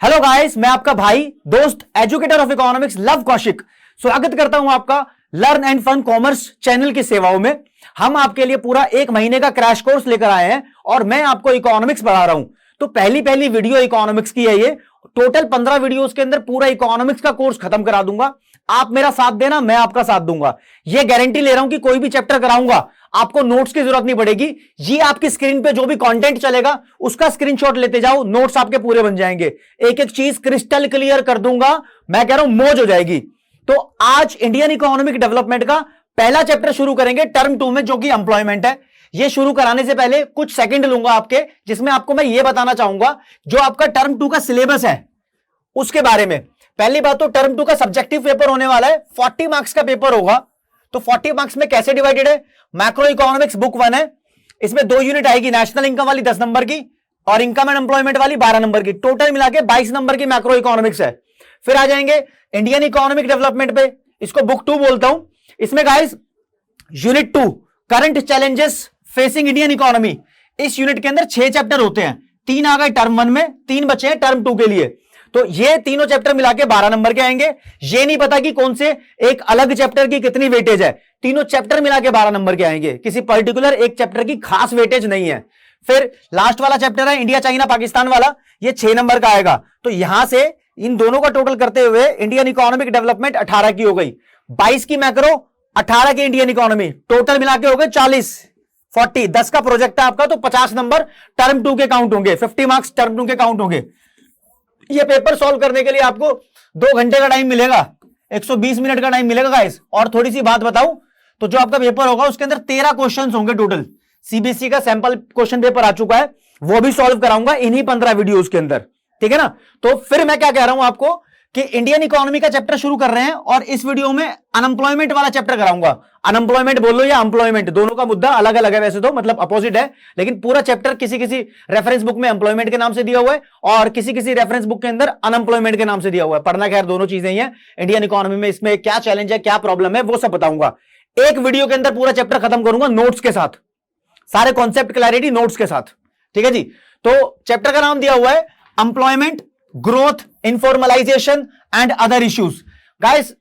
Hello guys, मैं आपका भाई दोस्त educator of economics Luv Kaushik स्वागत करता हूं आपका learn and fun commerce channel की सेवाओं में। हम आपके लिए पूरा एक महीने का क्रैश कोर्स लेकर आए हैं और मैं आपको इकोनॉमिक्स पढ़ा रहा हूं। तो पहली वीडियो इकोनॉमिक्स की है ये। टोटल 15 वीडियोस के अंदर पूरा इकोनॉमिक्स का कोर्स खत्म करा दूंगा। आप मेरा साथ देना, मैं आपका साथ दूंगा। ये गारंटी ले रहा हूं कि कोई भी चैप्टर कराऊंगा आपको नोट्स की जरूरत नहीं पड़ेगी। ये आपकी स्क्रीन पे जो भी कंटेंट चलेगा उसका स्क्रीनशॉट लेते जाओ, नोट्स आपके पूरे बन जाएंगे। एक एक चीज क्रिस्टल क्लियर कर दूंगा, मैं कह रहा हूं मौज हो जाएगी। तो आज इंडियन इकोनॉमिक डेवलपमेंट का पहला चैप्टर शुरू करेंगे टर्म 2 में, जो कि एम्प्लॉयमेंट है। ये शुरू कराने से पहले कुछ सेकंड लूंगा आपके, जिसमें आपको मैं ये बताना चाहूंगा जो आपका टर्म 2 का सिलेबस है उसके बारे में। पहली बात तो टर्म 2 का सब्जेक्टिव पेपर होने वाला है, 40 मार्क्स का पेपर होगा। तो 40 मार्क्स में कैसे डिवाइडेड है? मैक्रो इकोनॉमिक्स बुक 1 है, इसमें 2 यूनिट आएगी, नेशनल इनकम वाली 10 नंबर की और इनकम एंड एम्प्लॉयमेंट वाली 12 नंबर की। टोटल मिला के 22 नंबर की मैक्रो इकोनॉमिक्स है। फिर आ जाएंगे इंडियन इकोनॉमिक डेवलपमेंट पे, इसको बुक 2 बोलता हूं। इसमें guys unit 2 current challenges facing Indian economy, इस यूनिट के अंदर 6 चैप्टर होते हैं। 3 आ गए टर्म 1 में, 3 बचे हैं टर्म 2 के लिए। तो ये तीनों चैप्टर मिला के 12 नंबर के आएंगे। ये नहीं पता कि कौन से एक अलग चैप्टर की कितनी वेटेज है, तीनों चैप्टर मिला के 12 नंबर के आएंगे। किसी पर्टिकुलर एक चैप्टर की खास वेटेज नहीं है। फिर लास्ट वाला चैप्टर है इंडिया चाइना पाकिस्तान वाला, ये 6 नंबर का आएगा। तो यहां से इन दोनों का टोटल करते हुए इंडियन इकोनॉमिक डेवलपमेंट 18 की हो गई, 22 की मैक्रो, 18 की इंडियन इकोनॉमी, टोटल मिला के हो गए 40। 10 का प्रोजेक्ट है आपका, तो 50 नंबर टर्म 2 के काउंट होंगे, 50 मार्क्स टर्म 2 के काउंट होंगे। ये पेपर सॉल्व करने के लिए आपको 2 घंटे का टाइम मिलेगा, 120 मिनट का टाइम मिलेगा गाइस। और थोड़ी सी बात बताऊं तो जो आपका पेपर होगा उसके अंदर 13 क्वेश्चंस होंगे टोटल। सीबीएसई का सैंपल क्वेश्चन पेपर आ चुका है, वो भी सॉल्व कराऊंगा इन्हीं 15 वीडियोस के अंदर, ठीक है ना। तो फिर मैं क्या कह रहा हूं आपको कि इंडियन इकोनॉमी का चैप्टर शुरू कर रहे हैं और इस वीडियो में अनएम्प्लॉयमेंट वाला चैप्टर कराऊंगा। अनएम्प्लॉयमेंट बोलो या एम्प्लॉयमेंट, दोनों का मुद्दा अलग अलग है वैसे तो, मतलब अपोजिट है, लेकिन पूरा चैप्टर किसी किसी रेफरेंस बुक में एम्प्लॉयमेंट के नाम से दिया हुआ है और किसी किसी रेफरेंस बुक के अंदर अनएम्प्लॉयमेंट के नाम से दिया हुआ है। पढ़ना खैर दोनों चीजें ही है। इंडियन इकोनॉमी में इसमें क्या चैलेंज है, क्या प्रॉब्लम है, वो सब बताऊंगा। एक वीडियो के अंदर पूरा चैप्टर खत्म करूंगा नोट्स के साथ, सारे कॉन्सेप्ट क्लैरिटी नोट्स के साथ, ठीक है जी। तो चैप्टर का नाम दिया हुआ है employment, growth, informalisation and other issues. Guys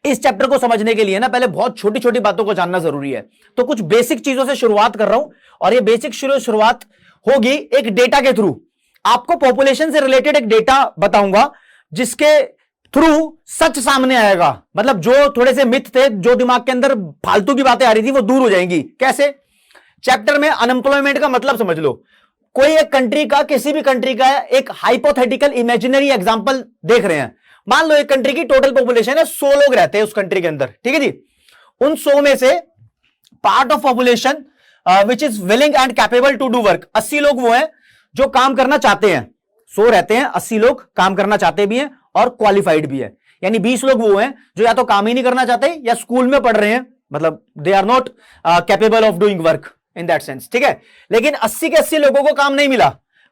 इस चैप्टर को समझने के लिए ना पहले बहुत छोटी छोटी बातों को जानना जरूरी है। तो कुछ बेसिक चीजों से शुरुआत कर रहा हूं और ये बेसिक शुरुआत होगी एक डेटा के थ्रू। आपको पॉपुलेशन से रिलेटेड एक डेटा बताऊंगा जिसके थ्रू सच सामने आएगा। मतलब जो थोड़े से मिथ थे, जो दिमाग के अंदर फालतू की बातें आ रही थी, वो दूर हो जाएंगी। कैसे? चैप्टर में अनएम्प्लॉयमेंट का मतलब समझ लो। कोई एक कंट्री का, किसी भी कंट्री का एक हाइपोथेटिकल इमेजिनरी एग्जांपल देख रहे हैं। मान लो एक कंट्री की टोटल पॉपुलेशन है, 100 लोग रहते हैं उस कंट्री के अंदर, ठीक है जी। उन 100 में से part of population which is willing and capable to do work, 80 लोग वो हैं जो काम करना चाहते हैं। 100 रहते हैं, 80 लोग काम करना चाहते भी हैं और क्वालिफाइड भी है। यानी 20 लोग वो हैं जो या तो काम ही नहीं करना चाहते या स्कूल में पढ़ रहे हैं, मतलब they are not capable of doing work in that sense, ठीक है। लेकिन 80 के 80 लोगों को काम नहीं मिला,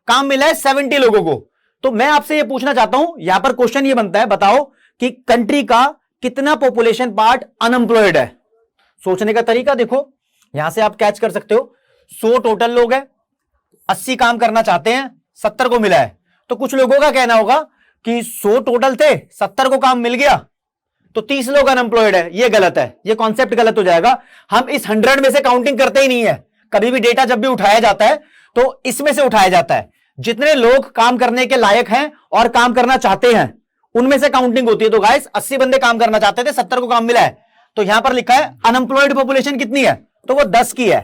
काम मिला है 70 लोगों को। तो मैं आपसे ये पूछना चाहता हूं, यहां पर क्वेश्चन ये बनता है, बताओ कि कंट्री का कितना पॉपुलेशन पार्ट अनएम्प्लॉयड है। सोचने का तरीका देखो, यहां से आप कैच कर सकते हो। 100 टोटल लोग हैं, 80 काम करना चाहते हैं, 70 को मिला है। तो कुछ लोगों का कहना होगा कि 100 टोटल थे, 70 को काम मिल गया, तो 30 लोग अनएम्प्लॉयड है। ये गलत है, ये कॉन्सेप्ट गलत हो जाएगा। हम इस 100 में से काउंटिंग करते ही नहीं है। कभी भी डेटा जब भी उठाया जाता है तो इसमें से उठाया जाता है। जितने लोग काम करने के लायक हैं और काम करना चाहते हैं उनमें से काउंटिंग होती है। तो गाइस 80 बंदे काम करना चाहते थे, 70 को काम मिला है, तो यहां पर लिखा है अनएम्प्लॉयड पॉपुलेशन कितनी है, तो वो 10 की है,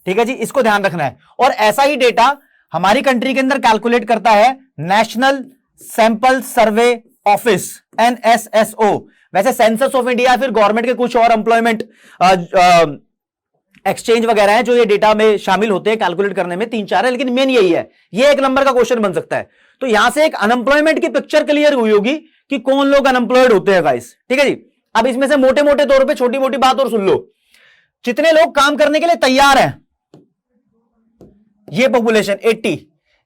ठीक है जी। इसको ध्यान रखना है। और ऐसा ही डेटा हमारी कंट्री के अंदर कैलकुलेट करता है नेशनल सैंपल सर्वे ऑफिस, NSSO। वैसे सेंसस ऑफ इंडिया फिर गवर्नमेंट के कुछ और एम्प्लॉयमेंट एक्सचेंज वगैरह है जो ये डेटा में शामिल होते हैं कैलकुलेट करने में, 3-4 है, लेकिन मेन यही है। ये 1 नंबर का क्वेश्चन बन सकता है। तो यहां से एक अनएम्प्लॉयमेंट की पिक्चर क्लियर हुई होगी कि कौन लोग अनएम्प्लॉयड होते हैं गाइस, ठीक है जी। अब इसमें से मोटे मोटे तौर पे छोटी मोटी बात और सुन लो। जितने लोग काम करने के लिए तैयार हैं, ये पॉपुलेशन 80,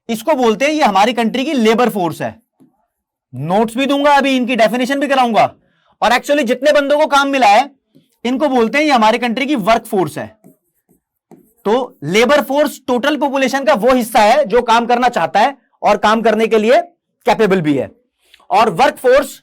इसको बोलते हैं ये हमारी कंट्री की लेबर फोर्स है। नोट्स भी दूंगा, अभी इनकी डेफिनेशन भी कराऊंगा। और एक्चुअली जितने बंदों को काम मिला है इनको बोलते हैं ये हमारी कंट्री की वर्क फोर्स है। तो लेबर फोर्स टोटल पॉपुलेशन का वो हिस्सा है जो काम करना चाहता है और काम करने के लिए कैपेबल भी है। और वर्कफोर्स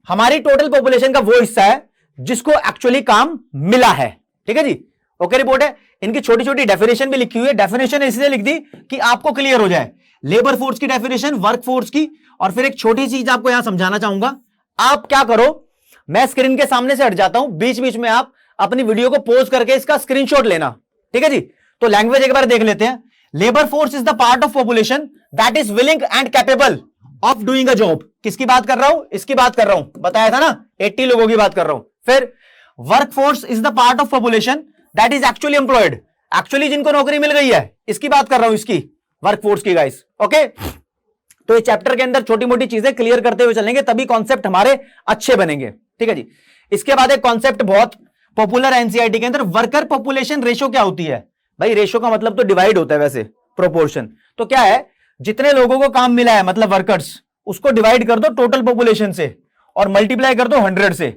हमारी टोटल पॉपुलेशन का वो हिस्सा है जिसको एक्चुअली काम मिला है। ठीक है जी, ओके रिपोर्ट है। इनकी छोटी छोटी डेफिनेशन भी लिखी हुई है, डेफिनेशन इसलिए लिख दी कि आपको क्लियर हो जाए लेबर फोर्स की डेफिनेशन, वर्क फोर्स की। और फिर एक छोटी चीज आपको यहां समझाना चाहूंगा, आप क्या करो, मैं स्क्रीन के सामने से हट जाता हूं, बीच बीच में आप अपनी वीडियो को पॉज करके इसका स्क्रीनशॉट लेना। ठीक है जी, तो लैंग्वेज एक बार देख लेते हैं। Labour force is the part of population that is willing and capable of doing a job. किसकी बात कर रहा हूं? इसकी बात कर रहा हूं, बताया था ना, 80 लोगों की बात कर रहा हूं। फिर work force is the part of population that is actually employed, actually जिनको नौकरी मिल गई है, इसकी बात कर रहा हूं, इसकी वर्क फोर्स की गाइस। ओके, तो ये चैप्टर के अंदर छोटी मोटी चीजें क्लियर करते हुए चलेंगे, तभी कॉन्सेप्ट हमारे अच्छे बनेंगे। ठीक है जी, इसके बाद एक कॉन्सेप्ट बहुत पॉपुलर एनसीईआरटी के अंदर, वर्कर पॉपुलेशन रेशो क्या होती है? भाई रेशो का मतलब तो डिवाइड होता है, वैसे प्रोपोर्शन तो क्या है, जितने लोगों को काम मिला है मतलब वर्कर्स, उसको डिवाइड कर दो टोटल पॉपुलेशन से और मल्टीप्लाई कर दो 100 से,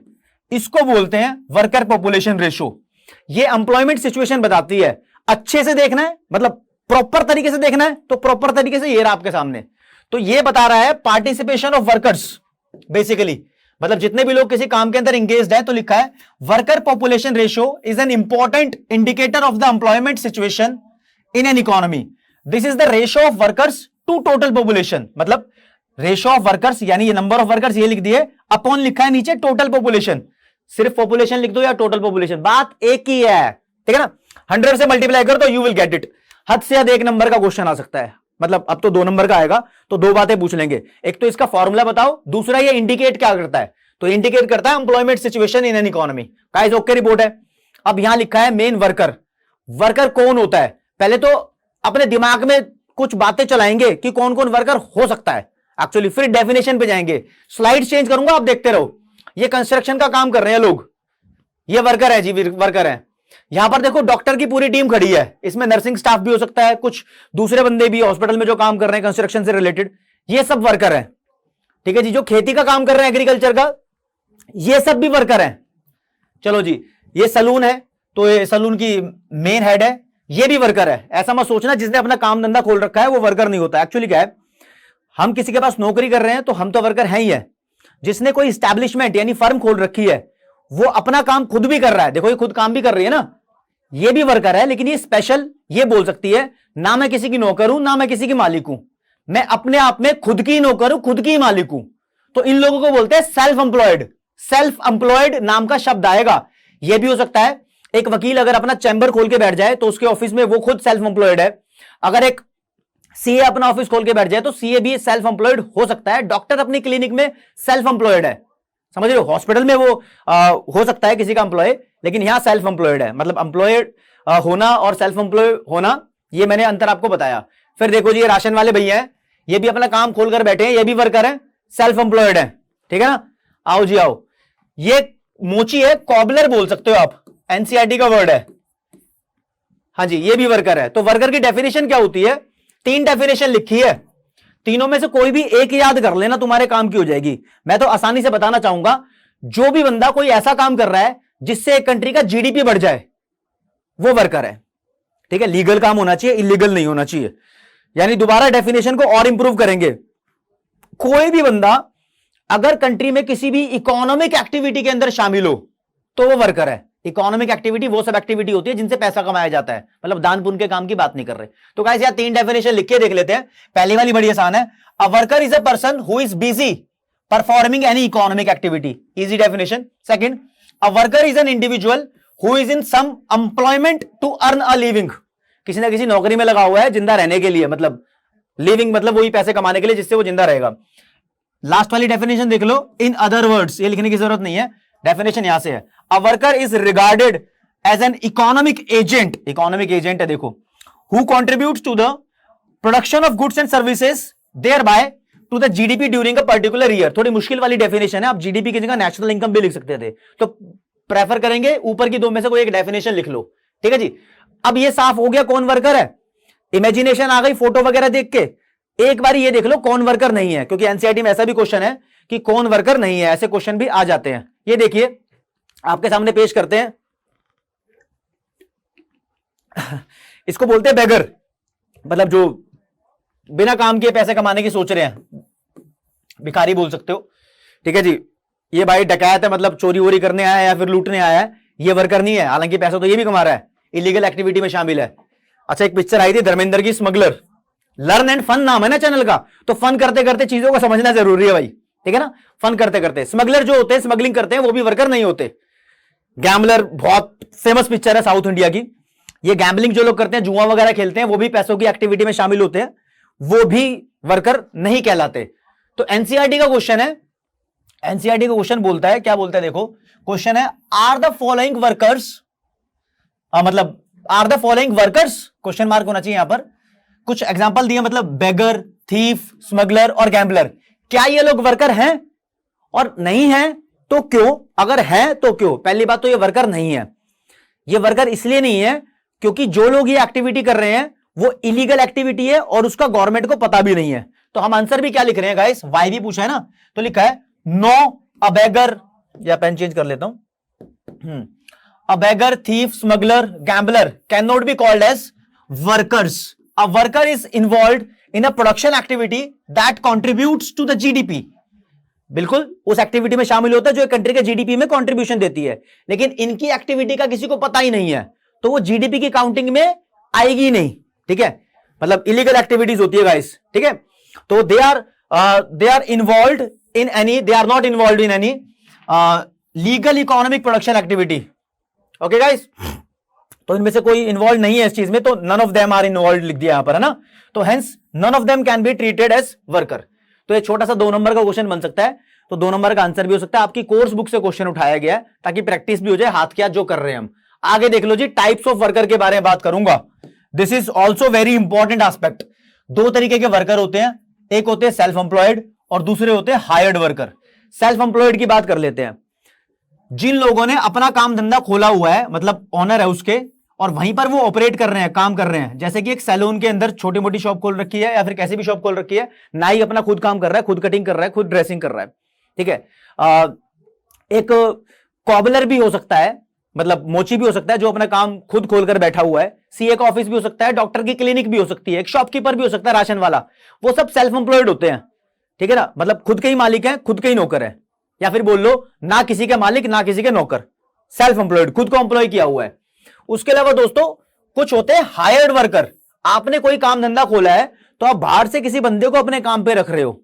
इसको बोलते हैं वर्कर पॉपुलेशन रेशो। ये एम्प्लॉयमेंट सिचुएशन बताती है। अच्छे से देखना है, मतलब प्रॉपर तरीके से देखना है, तो प्रॉपर तरीके से ये रहा आपके सामने। तो ये बता रहा है पार्टिसिपेशन ऑफ वर्कर्स, बेसिकली मतलब जितने भी लोग किसी काम के अंदर इंगेज्ड है, तो लिखा है worker population ratio is an important indicator of the employment situation in an economy. This is the ratio of workers to total population, मतलब रेशियो ऑफ वर्कर्स यानी ये नंबर ऑफ वर्कर्स ये लिख दिए, अपॉन लिखा है नीचे टोटल पॉपुलेशन। सिर्फ पॉपुलेशन लिख दो या टोटल पॉपुलेशन, बात एक ही है। ठीक है ना, 100 से मल्टीप्लाई कर दो, यू विल गेट इट। हद से हद 1 नंबर का क्वेश्चन आ सकता है, मतलब अब तो 2 नंबर का आएगा, तो 2 बातें पूछ लेंगे। एक तो इसका फॉर्मूला बताओ, दूसरा ये इंडिकेट क्या करता है, तो इंडिकेट करता है employment situation in an economy. Guys okay report है। अब यहां लिखा है मेन वर्कर। वर्कर कौन होता है? पहले तो अपने दिमाग में कुछ बातें चलाएंगे कि कौन कौन वर्कर हो सकता है एक्चुअली, फिर डेफिनेशन पे जाएंगे। स्लाइड चेंज करूंगा, आप देखते रहो। ये कंस्ट्रक्शन का काम कर रहे हैं लोग, ये वर्कर है जी, वर्कर है। यहां पर देखो डॉक्टर की पूरी टीम खड़ी है, इसमें नर्सिंग स्टाफ भी हो सकता है, कुछ दूसरे बंदे भी हॉस्पिटल में जो काम कर रहे हैं कंस्ट्रक्शन से रिलेटेड, ये सब वर्कर है। ठीक है जी, जो खेती का काम कर रहे हैं एग्रीकल्चर का, ये सब भी वर्कर है। चलो जी, ये सलून है, तो ये सलून की मेन हेड है, ये भी वर्कर है। ऐसा मत सोचना जिसने अपना काम धंधा खोल रखा है वो वर्कर नहीं होता। एक्चुअली क्या है, हम किसी के पास नौकरी कर रहे हैं तो हम तो वर्कर हैं ही है। जिसने कोई स्टैब्लिशमेंट यानी फर्म खोल रखी है, वो अपना काम खुद भी कर रहा है। देखो ये खुद काम भी कर रही है ना, ये भी वर्कर है, लेकिन ये स्पेशल ये बोल सकती है ना मैं किसी की नौकर हूं ना मैं किसी की मालिक हूं, मैं अपने आप में खुद की नौकर हूं, खुद की मालिक हूं। तो इन लोगों को बोलते हैं सेल्फ एम्प्लॉयड। सेल्फ एम्प्लॉयड नाम का शब्द आएगा। यह भी हो सकता है एक वकील अगर अपना चैम्बर खोल के बैठ जाए तो उसके ऑफिस में वो खुद सेल्फ एम्प्लॉयड है। अगर एक सीए अपना ऑफिस खोल के बैठ जाए तो सीए भी सेल्फ एम्प्लॉयड हो सकता है। डॉक्टर अपनी क्लिनिक में सेल्फ एम्प्लॉयड है, समझ रहे हो। हॉस्पिटल में वो हो सकता है किसी का एम्प्लॉय, लेकिन यहां सेल्फ एम्प्लॉयड है। मतलब एम्प्लॉयड होना और सेल्फ एम्प्लॉय होना, ये मैंने अंतर आपको बताया। फिर देखो जी, ये राशन वाले भैया हैं, ये भी अपना काम खोलकर बैठे हैं, ये भी वर्कर है, सेल्फ एम्प्लॉयड है। ठीक है ना, आओ जी आओ। ये मोची है, कॉबलर बोल सकते हो आप, एनसीईआरटी का वर्ड है। हाँ जी, ये भी वर्कर है। तो वर्कर की डेफिनेशन क्या होती है? 3 डेफिनेशन लिखी है, तीनों में से कोई भी एक याद कर लेना, तुम्हारे काम की हो जाएगी। मैं तो आसानी से बताना चाहूंगा, जो भी बंदा कोई ऐसा काम कर रहा है जिससे एक कंट्री का जीडीपी बढ़ जाए, वो वर्कर है। ठीक है, लीगल काम होना चाहिए, इलीगल नहीं होना चाहिए। यानी दोबारा डेफिनेशन को और इंप्रूव करेंगे। कोई भी बंदा अगर कंट्री में किसी भी इकोनॉमिक एक्टिविटी के अंदर शामिल हो तो वो वर्कर है। इकोनॉमिक एक्टिविटी वो सब एक्टिविटी होती है जिनसे पैसा कमाया जाता है, मतलब दान पुण्य के काम की बात नहीं कर रहे। तो गाइस यार 3 डेफिनेशन लिख के देख लेते हैं। पहली वाली बड़ी आसान है, a worker is a person who is busy performing any economic activity, easy definition. Second, a worker is an individual who is in some employment to earn a living, किसी ना किसी नौकरी में लगा हुआ है जिंदा रहने के लिए, मतलब लिविंग मतलब वही पैसे कमाने के लिए जिससे वो जिंदा रहेगा। लास्ट वाली डेफिनेशन देख लो, इन अदर वर्ड्स, ये लिखने की जरूरत नहीं है, डेफिनेशन यहां से है। A worker is regarded as an economic agent, economic agent है देखो, who contributes to the production of goods and services thereby to the GDP during a particular year. थोड़ी मुश्किल वाली डेफिनेशन है, आप जीडीपी की जगह नेशनल इनकम भी लिख सकते थे, तो प्रेफर करेंगे ऊपर की 2 में से कोई एक डेफिनेशन लिख लो। ठीक है जी, अब ये साफ हो गया कौन वर्कर है, इमेजिनेशन आ गई फोटो वगैरह देख के। एक बार ये देख लो कौन वर्कर नहीं है, क्योंकि एनसीईआरटी में ऐसा भी क्वेश्चन है कि कौन वर्कर नहीं है, ऐसे क्वेश्चन भी आ जाते हैं। ये देखिए आपके सामने पेश करते हैं, इसको बोलते हैं बेगर, मतलब जो बिना काम किए पैसे कमाने की सोच रहे हैं, भिखारी बोल सकते हो, ठीक है जी। ये भाई डकैत है, मतलब चोरी वोरी करने आया है या फिर लूटने आया है, ये वर्कर नहीं है, हालांकि पैसा तो ये भी कमा रहा है, इलीगल एक्टिविटी में शामिल है। अच्छा, एक पिक्चर आई थी धर्मेंद्र की, स्मगलर। लर्न एंड फन नाम है ना चैनल का, तो फन करते करते चीजों को समझना जरूरी है भाई, ठीक है ना। फन करते करते स्मगलर जो होते हैं, स्मगलिंग करते हैं, वो भी वर्कर नहीं होते। गैम्बलर बहुत फेमस पिक्चर है साउथ इंडिया की। ये गैम्बलिंग जो लोग करते हैं, जुआ वगैरह खेलते हैं, वो भी पैसों की एक्टिविटी में शामिल होते हैं, वो भी वर्कर नहीं कहलाते। तो एनसीईआरटी का क्वेश्चन है, एनसीईआरटी का क्वेश्चन बोलता है, क्या बोलता है देखो, क्वेश्चन है आर द फॉलोइंग वर्कर्स, मतलब are the following workers, question mark होना चाहिए यहां पर। कुछ एग्जांपल दिए, मतलब बेगर, थीफ, स्मगलर और गैम्बलर। क्या ये लोग वर्कर हैं? और नहीं है तो क्यों? अगर है तो क्यों? पहली बात तो ये वर्कर नहीं है। ये वर्कर इसलिए नहीं है क्योंकि जो लोग ये एक्टिविटी कर रहे हैं वो इलीगल एक्टिविटी है और उसका गवर्नमेंट को पता भी नहीं है। तो हम आंसर भी क्या लिख रहे हैं गाइस, वाई भी पूछा है ना, तो लिखा है नो अ बेगर, या पेन चेंज कर लेता हूं, a beggar, thief, smuggler, gambler can not be called as workers. A worker is involved in a production activity that contributes to the GDP. बिल्कुल उस एक्टिविटी में शामिल होता है जो एक कंट्री के जीडीपी में कंट्रीब्यूशन देती है, लेकिन इनकी एक्टिविटी का किसी को पता ही नहीं है, तो वो जीडीपी की काउंटिंग में आएगी नहीं, ठीक है। मतलब इलीगल एक्टिविटीज होती है गाइस, ठीक है। तो they are involved in any, they are not involved in any legal economic production activity. Okay guys, तो इनमें से कोई इन्वॉल्व नहीं है इस चीज में, तो none of them are involved लिख दिया यहां पर, है ना। तो hence none of them can be treated as worker. तो ये छोटा सा 2 नंबर का क्वेश्चन बन सकता है, तो 2 नंबर का आंसर भी हो सकता है। आपकी कोर्स बुक से क्वेश्चन उठाया गया है ताकि प्रैक्टिस भी हो जाए, हाथ क्या जो कर रहे हैं हम। आगे देख लो जी, टाइप्स ऑफ वर्कर के बारे में बात करूंगा। This is also very important aspect. 2 तरीके के वर्कर होते हैं, एक होते हैं सेल्फ एम्प्लॉयड और दूसरे होते हैं हायर्ड वर्कर। सेल्फ एम्प्लॉयड की बात कर लेते हैं। जिन लोगों ने अपना काम धंधा खोला हुआ है, मतलब ऑनर है उसके, और वहीं पर वो ऑपरेट कर रहे हैं, काम कर रहे हैं, जैसे कि एक सैलून के अंदर छोटी मोटी शॉप खोल रखी है या फिर कैसी भी शॉप खोल रखी है, नाई अपना खुद काम कर रहा है, खुद कटिंग कर रहा है, खुद ड्रेसिंग कर रहा है, ठीक है। एक कॉबलर भी हो सकता है, मतलब मोची भी हो सकता है जो अपना काम खुद खोलकर बैठा हुआ है, सीए का ऑफिस भी हो सकता है, डॉक्टर की क्लिनिक भी हो सकती है, एक शॉपकीपर भी हो सकता है, राशन वाला, वो सब सेल्फ एम्प्लॉयड होते हैं, ठीक है ना। मतलब खुद के ही मालिक हैं, खुद के ही नौकर है, या फिर बोल लो ना किसी के मालिक ना किसी के नौकर, सेल्फ एम्प्लॉयड, खुद को एम्प्लॉय किया हुआ है। उसके अलावा दोस्तों कुछ होते हैं हायर्ड वर्कर। आपने कोई काम धंधा खोला है तो आप बाहर से किसी बंदे को अपने काम पे रख रहे हो।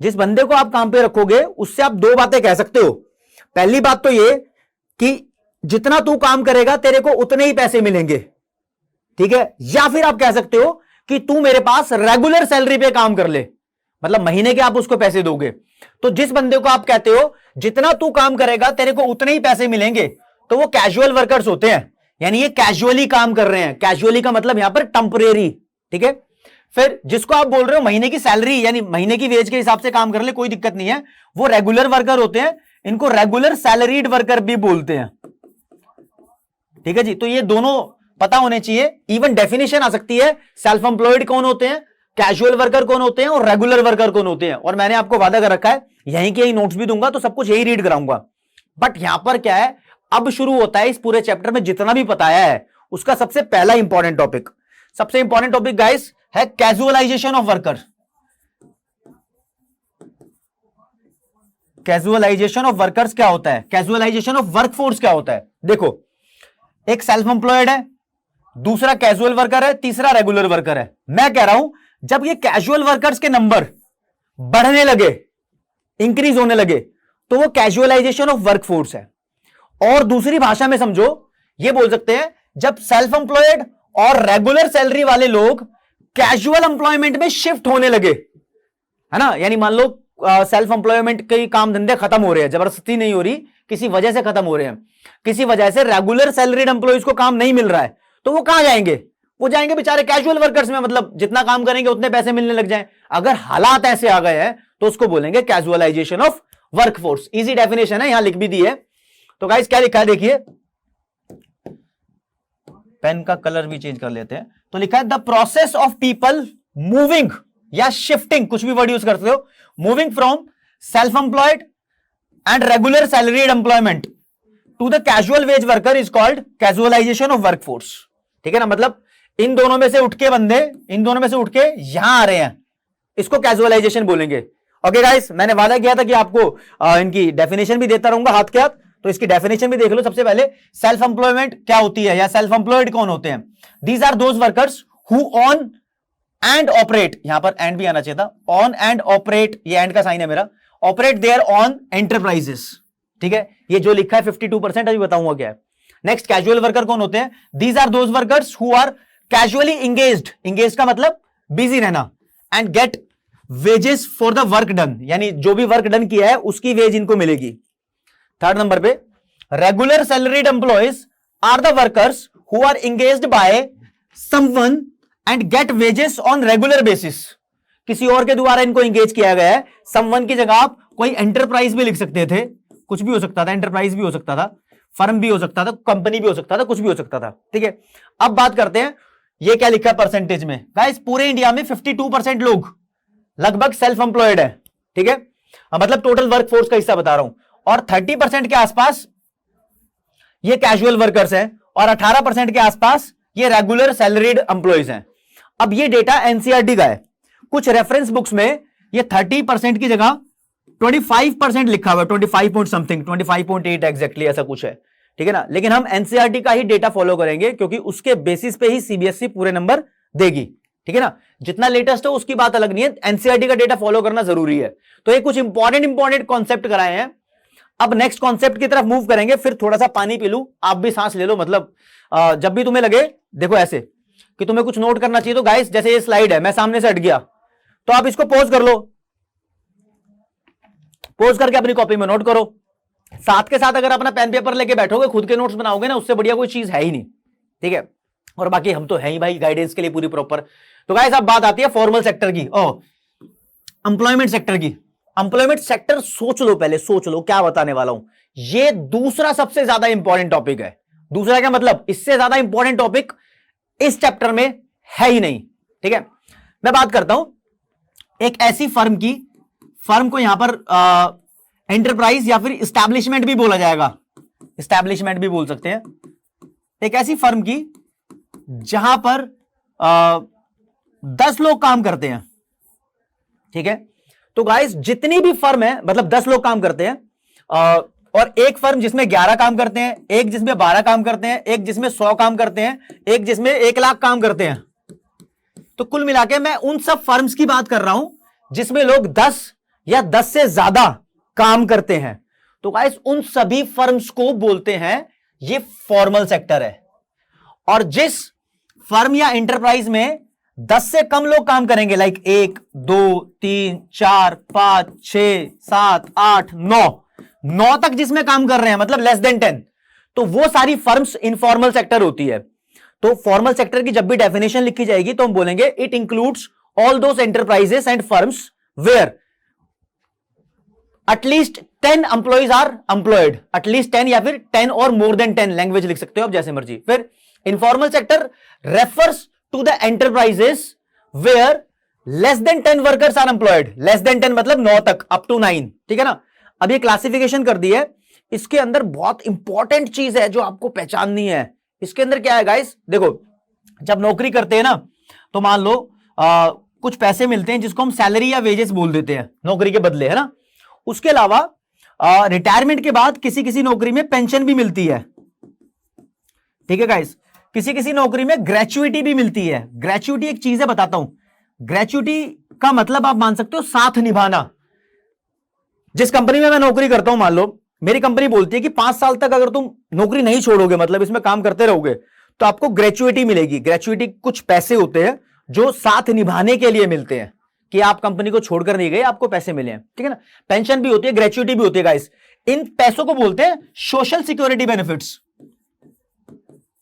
जिस बंदे को आप काम पे रखोगे उससे आप 2 बातें कह सकते हो। पहली बात तो ये कि जितना तू काम करेगा तेरे को उतने ही पैसे मिलेंगे, ठीक है। या फिर आप कह सकते हो कि तू मेरे पास रेगुलर सैलरी पे काम कर ले, मतलब महीने के आप उसको पैसे दोगे। तो जिस बंदे को आप कहते हो जितना तू काम करेगा तेरे को उतने ही पैसे मिलेंगे, तो वो कैजुअल वर्कर्स होते हैं, यानी ये कैजुअली काम कर रहे हैं। कैजुअली का मतलब यहां पर टेम्परेरी, ठीक है। फिर जिसको आप बोल रहे हो महीने की सैलरी यानी महीने की वेज के हिसाब से काम कर ले, कोई दिक्कत नहीं है, वो रेगुलर वर्कर होते हैं, इनको रेगुलर सैलरीड वर्कर भी बोलते हैं, ठीक है जी। तो ये दोनों पता होने चाहिए। इवन डेफिनेशन आ सकती है, सेल्फ एम्प्लॉयड कौन होते हैं, कैजुअल वर्कर कौन होते हैं और रेगुलर वर्कर कौन होते हैं। और मैंने आपको वादा कर रखा है यहीं के यही नोट्स भी दूंगा, तो सब कुछ यही रीड कराऊंगा। बट यहां पर क्या है, अब शुरू होता है इस पूरे चैप्टर में जितना भी बताया है उसका सबसे पहला इंपॉर्टेंट टॉपिक। सबसे इंपॉर्टेंट टॉपिक गाइस है casualisation of worker. Casualisation of workers क्या होता है, कैजुअलाइजेशन ऑफ वर्कफोर्स क्या होता है। देखो, एक सेल्फ एम्प्लॉयड है, दूसरा कैजुअल वर्कर है, तीसरा रेगुलर वर्कर है। मैं कह रहा हूं जब ये कैजुअल वर्कर्स के नंबर बढ़ने लगे, इंक्रीज होने लगे, तो वो कैजुअलाइजेशन ऑफ वर्कफोर्स है। और दूसरी भाषा में समझो, ये बोल सकते हैं जब सेल्फ एम्प्लॉयड और रेगुलर सैलरी वाले लोग कैजुअल एम्प्लॉयमेंट में शिफ्ट होने लगे, है ना। यानी मान लो सेल्फ एम्प्लॉयमेंट के काम धंधे खत्म हो रहे हैं, जबरदस्ती नहीं हो रही, किसी वजह से खत्म हो रहे हैं, किसी वजह से रेगुलर सैलरीड एम्प्लॉयज को काम नहीं मिल रहा है, तो वो कहां जाएंगे, वो जाएंगे बेचारे कैजुअल वर्कर्स में, मतलब जितना काम करेंगे उतने पैसे मिलने लग जाएं। अगर हालात ऐसे आ गए हैं तो उसको बोलेंगे casualisation of workforce. Easy definition है, यहां लिख भी दी है। तो गाइस क्या लिखा है देखिए, पेन का कलर भी चेंज कर लेते हैं। तो लिखा है the process of people moving या शिफ्टिंग, कुछ भी वर्ड यूज करते हो, moving from self employed and regular salaried employment to the casual wage worker is called casualisation of workforce, ठीक है ना। मतलब इन दोनों में से उठ के बंदे, इन दोनों में से उठ के यहां आ रहे हैं, इसको कैजुअलाइजेशन बोलेंगे। ओके गाइस, मैंने वादा किया था कि आपको इनकी डेफिनेशन भी देता रहूंगा हाथ के हाथ, तो इसकी डेफिनेशन भी देख लो। सबसे पहले सेल्फ एम्प्लॉयमेंट क्या होती है या सेल्फ एम्प्लॉयड कौन होते हैं? These are those workers who own and operate, यहां पर एंड भी आना चाहिए था, ऑन एंड ऑपरेट, ये एंड का साइन है मेरा, ऑपरेट देयर ऑन एंटरप्राइजेस। ठीक है, ये जो लिखा है 52% अभी बताऊंगा क्या है। नेक्स्ट, कैजुअल वर्कर कौन होते हैं? These are those workers who are casually engaged, engaged का मतलब बिजी रहना, and get wages for the work done, यानी जो भी वर्क डन किया है उसकी वेज इनको मिलेगी। थर्ड नंबर पे, regular salaried employees are the workers who are engaged by someone and get wages on regular basis, किसी और के द्वारा इनको इंगेज किया गया है। समवन की जगह आप कोई एंटरप्राइज भी लिख सकते थे, कुछ भी हो सकता था, एंटरप्राइज भी हो सकता था, फर्म भी हो सकता था, कंपनी भी हो सकता था, कुछ भी हो सकता था। ठीक है, अब बात करते हैं ये क्या लिखा है परसेंटेज में। गाइस, पूरे इंडिया में 52% लोग लगभग सेल्फ एम्प्लॉयड है। ठीक है, मतलब टोटल वर्कफोर्स का हिस्सा बता रहा हूं, और 30% के आसपास ये कैजुअल वर्कर्स हैं, और 18% के आसपास ये रेगुलर सैलरीड एम्प्लॉयज हैं। अब ये डेटा एनसीईआरटी का है, कुछ रेफरेंस बुक्स में ये 30% की जगह 25% लिखा हुआ है, 25 पॉइंट समथिंग, 25.8 एग्जैक्टली ऐसा कुछ है। ठीक है ना, लेकिन हम एनसीईआरटी का ही डेटा फॉलो करेंगे क्योंकि उसके बेसिस पे ही सीबीएसई पूरे नंबर देगी। ठीक है ना, जितना लेटेस्ट हो उसकी बात अलग नहीं है, एनसीईआरटी का डेटा फॉलो करना जरूरी है। तो ये कुछ इंपॉर्टेंट कॉन्सेप्ट कराए हैं। अब नेक्स्ट कॉन्सेप्ट की तरफ मूव करेंगे, फिर थोड़ा सा पानी पी लूं, आप भी सांस ले लो। मतलब जब भी तुम्हें लगे, देखो ऐसे कि तुम्हें कुछ नोट करना चाहिए, तो गाइस जैसे ये स्लाइड है, मैं सामने से हट गया तो आप इसको पॉज कर लो, पॉज करके अपनी कॉपी में नोट करो। साथ के साथ अगर अपना पेन पेपर लेके बैठोगे, खुद के नोट्स बनाओगे ना, उससे बढ़िया कोई चीज है ही नहीं। ठीक है, और बाकी हम तो है ही भाई गाइडेंस के लिए पूरी प्रॉपर। तो गाइस अब बात आती है फॉर्मल सेक्टर की, एम्प्लॉयमेंट सेक्टर की। एम्प्लॉयमेंट सेक्टर सोच लो, पहले सोच लो क्या बताने वाला हूं। ये दूसरा सबसे ज्यादा इंपॉर्टेंट टॉपिक है। दूसरा क्या मतलब? इससे ज्यादा इंपॉर्टेंट टॉपिक इस चैप्टर में है ही नहीं। ठीक है, मैं बात करता हूं एक ऐसी फर्म की, फर्म को यहां पर एंटरप्राइज या फिर एस्टैब्लिशमेंट भी बोला जाएगा, एस्टैब्लिशमेंट भी बोल सकते हैं। एक ऐसी फर्म की जहां पर 10 लोग काम करते हैं। ठीक है, तो गाइस जितनी भी फर्म है, मतलब 10 लोग काम करते हैं, और एक फर्म जिसमें 11 काम करते हैं, एक जिसमें 12 काम करते हैं, एक जिसमें 100 काम करते हैं, एक जिसमें 1 लाख काम करते हैं। तो कुल मिला के मैं उन सब फर्म्स की बात कर रहा हूं जिसमें लोग 10 या 10 से ज्यादा काम करते हैं। तो गाइस उन सभी फर्म्स को बोलते हैं ये फॉर्मल सेक्टर है। और जिस फर्म या एंटरप्राइज में 10 से कम लोग काम करेंगे, लाइक 1 2 3 4 5 6 7 8 9 तक जिसमें काम कर रहे हैं, मतलब लेस देन 10, तो वो सारी फर्म्स इनफॉर्मल सेक्टर होती है। तो फॉर्मल सेक्टर की जब भी डेफिनेशन लिखी जाएगी तो हम बोलेंगे it includes all those enterprises and firms where at least 10 employees are employed, at least 10 या फिर 10 और मोर देन 10, लैंग्वेज लिख सकते हो आप जैसे मर्जी। फिर informal sector refers to the enterprises where less than 10 workers are employed. Less than 10 मतलब 9 तक, अप टू 9। ठीक है ना, अब ये क्लासिफिकेशन कर दी है। इसके अंदर बहुत इंपॉर्टेंट चीज है जो आपको पहचाननी है। इसके अंदर क्या है गाइस, देखो जब नौकरी करते हैं ना, तो मान लो कुछ पैसे मिलते हैं जिसको हम सैलरी या वेजेस बोल देते हैं नौकरी के बदले, है ना। उसके अलावा रिटायरमेंट के बाद किसी किसी नौकरी में पेंशन भी मिलती है। ठीक है गाइस, किसी किसी नौकरी में ग्रेचुइटी भी मिलती है। ग्रेचुइटी एक चीज है, बताता हूं। ग्रेचुइटी का मतलब आप मान सकते हो साथ निभाना। जिस कंपनी में मैं नौकरी करता हूं, मान लो मेरी कंपनी बोलती है कि 5 साल तक अगर तुम नौकरी नहीं छोड़ोगे, मतलब इसमें काम करते रहोगे, तो आपको ग्रेचुइटी मिलेगी। ग्रेचुइटी कुछ पैसे होते हैं जो साथ निभाने के लिए मिलते हैं, कि आप कंपनी को छोड़कर नहीं गए, आपको पैसे मिले हैं। ठीक है ना, पेंशन भी होती है, ग्रेचुइटी भी होती है गाइस। इन पैसों को बोलते हैं सोशल सिक्योरिटी बेनिफिट्स।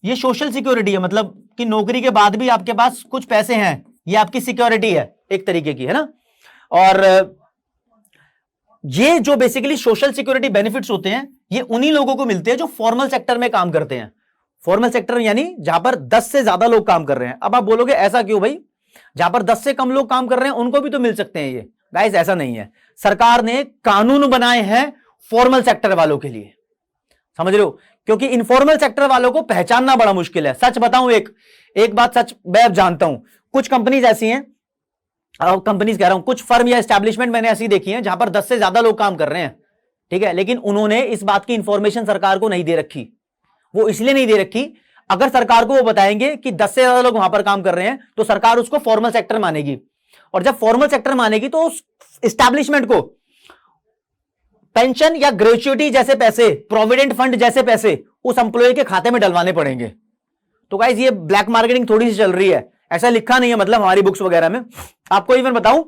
ये सोशल सिक्योरिटी है, मतलब कि नौकरी के बाद भी आपके पास कुछ पैसे हैं, ये आपकी सिक्योरिटी है एक तरीके की, है ना। और ये जो बेसिकली सोशल सिक्योरिटी बेनिफिट्स होते हैं, ये उन्हीं लोगों को मिलते हैं जो फॉर्मल सेक्टर में काम करते हैं। फॉर्मल सेक्टर यानी जहां पर 10 से ज्यादा लोग काम कर रहे हैं। अब आप बोलोगे ऐसा क्यों भाई, जहां पर 10 से कम लोग काम कर रहे हैं उनको भी तो मिल सकते हैं ये। गाइस ऐसा नहीं है, सरकार ने कानून बनाए हैं फॉर्मल सेक्टर वालों के लिए, समझ रहे हो, क्योंकि इनफॉर्मल सेक्टर वालों को पहचानना बड़ा मुश्किल है। सच बताऊं, एक बात सच मैं जानता हूं, कुछ कंपनीज ऐसी हैं कंपनीज कह रहा हूं, कुछ फर्म या एस्टैब्लिशमेंट मैंने ऐसी देखी है जहां पर 10 से ज्यादा लोग काम कर रहे हैं, ठीक है, लेकिन उन्होंने इस बात की इंफॉर्मेशन सरकार को नहीं दे रखी। वो इसलिए नहीं दे रखी, अगर सरकार को वो बताएंगे कि 10 से ज्यादा लोग वहां पर काम कर रहे हैं तो सरकार उसको फॉर्मल सेक्टर मानेगी, और जब फॉर्मल सेक्टर मानेगी तो उस एस्टैब्लिशमेंट को पेंशन या ग्रेच्युटी जैसे पैसे, प्रोविडेंट फंड जैसे पैसे उस एम्प्लॉय के खाते में डलवाने पड़ेंगे। तो गाइस ये ब्लैक मार्केटिंग थोड़ी सी चल रही है, ऐसा लिखा नहीं है मतलब हमारी बुक्स वगैरह में। आपको इवन बताऊं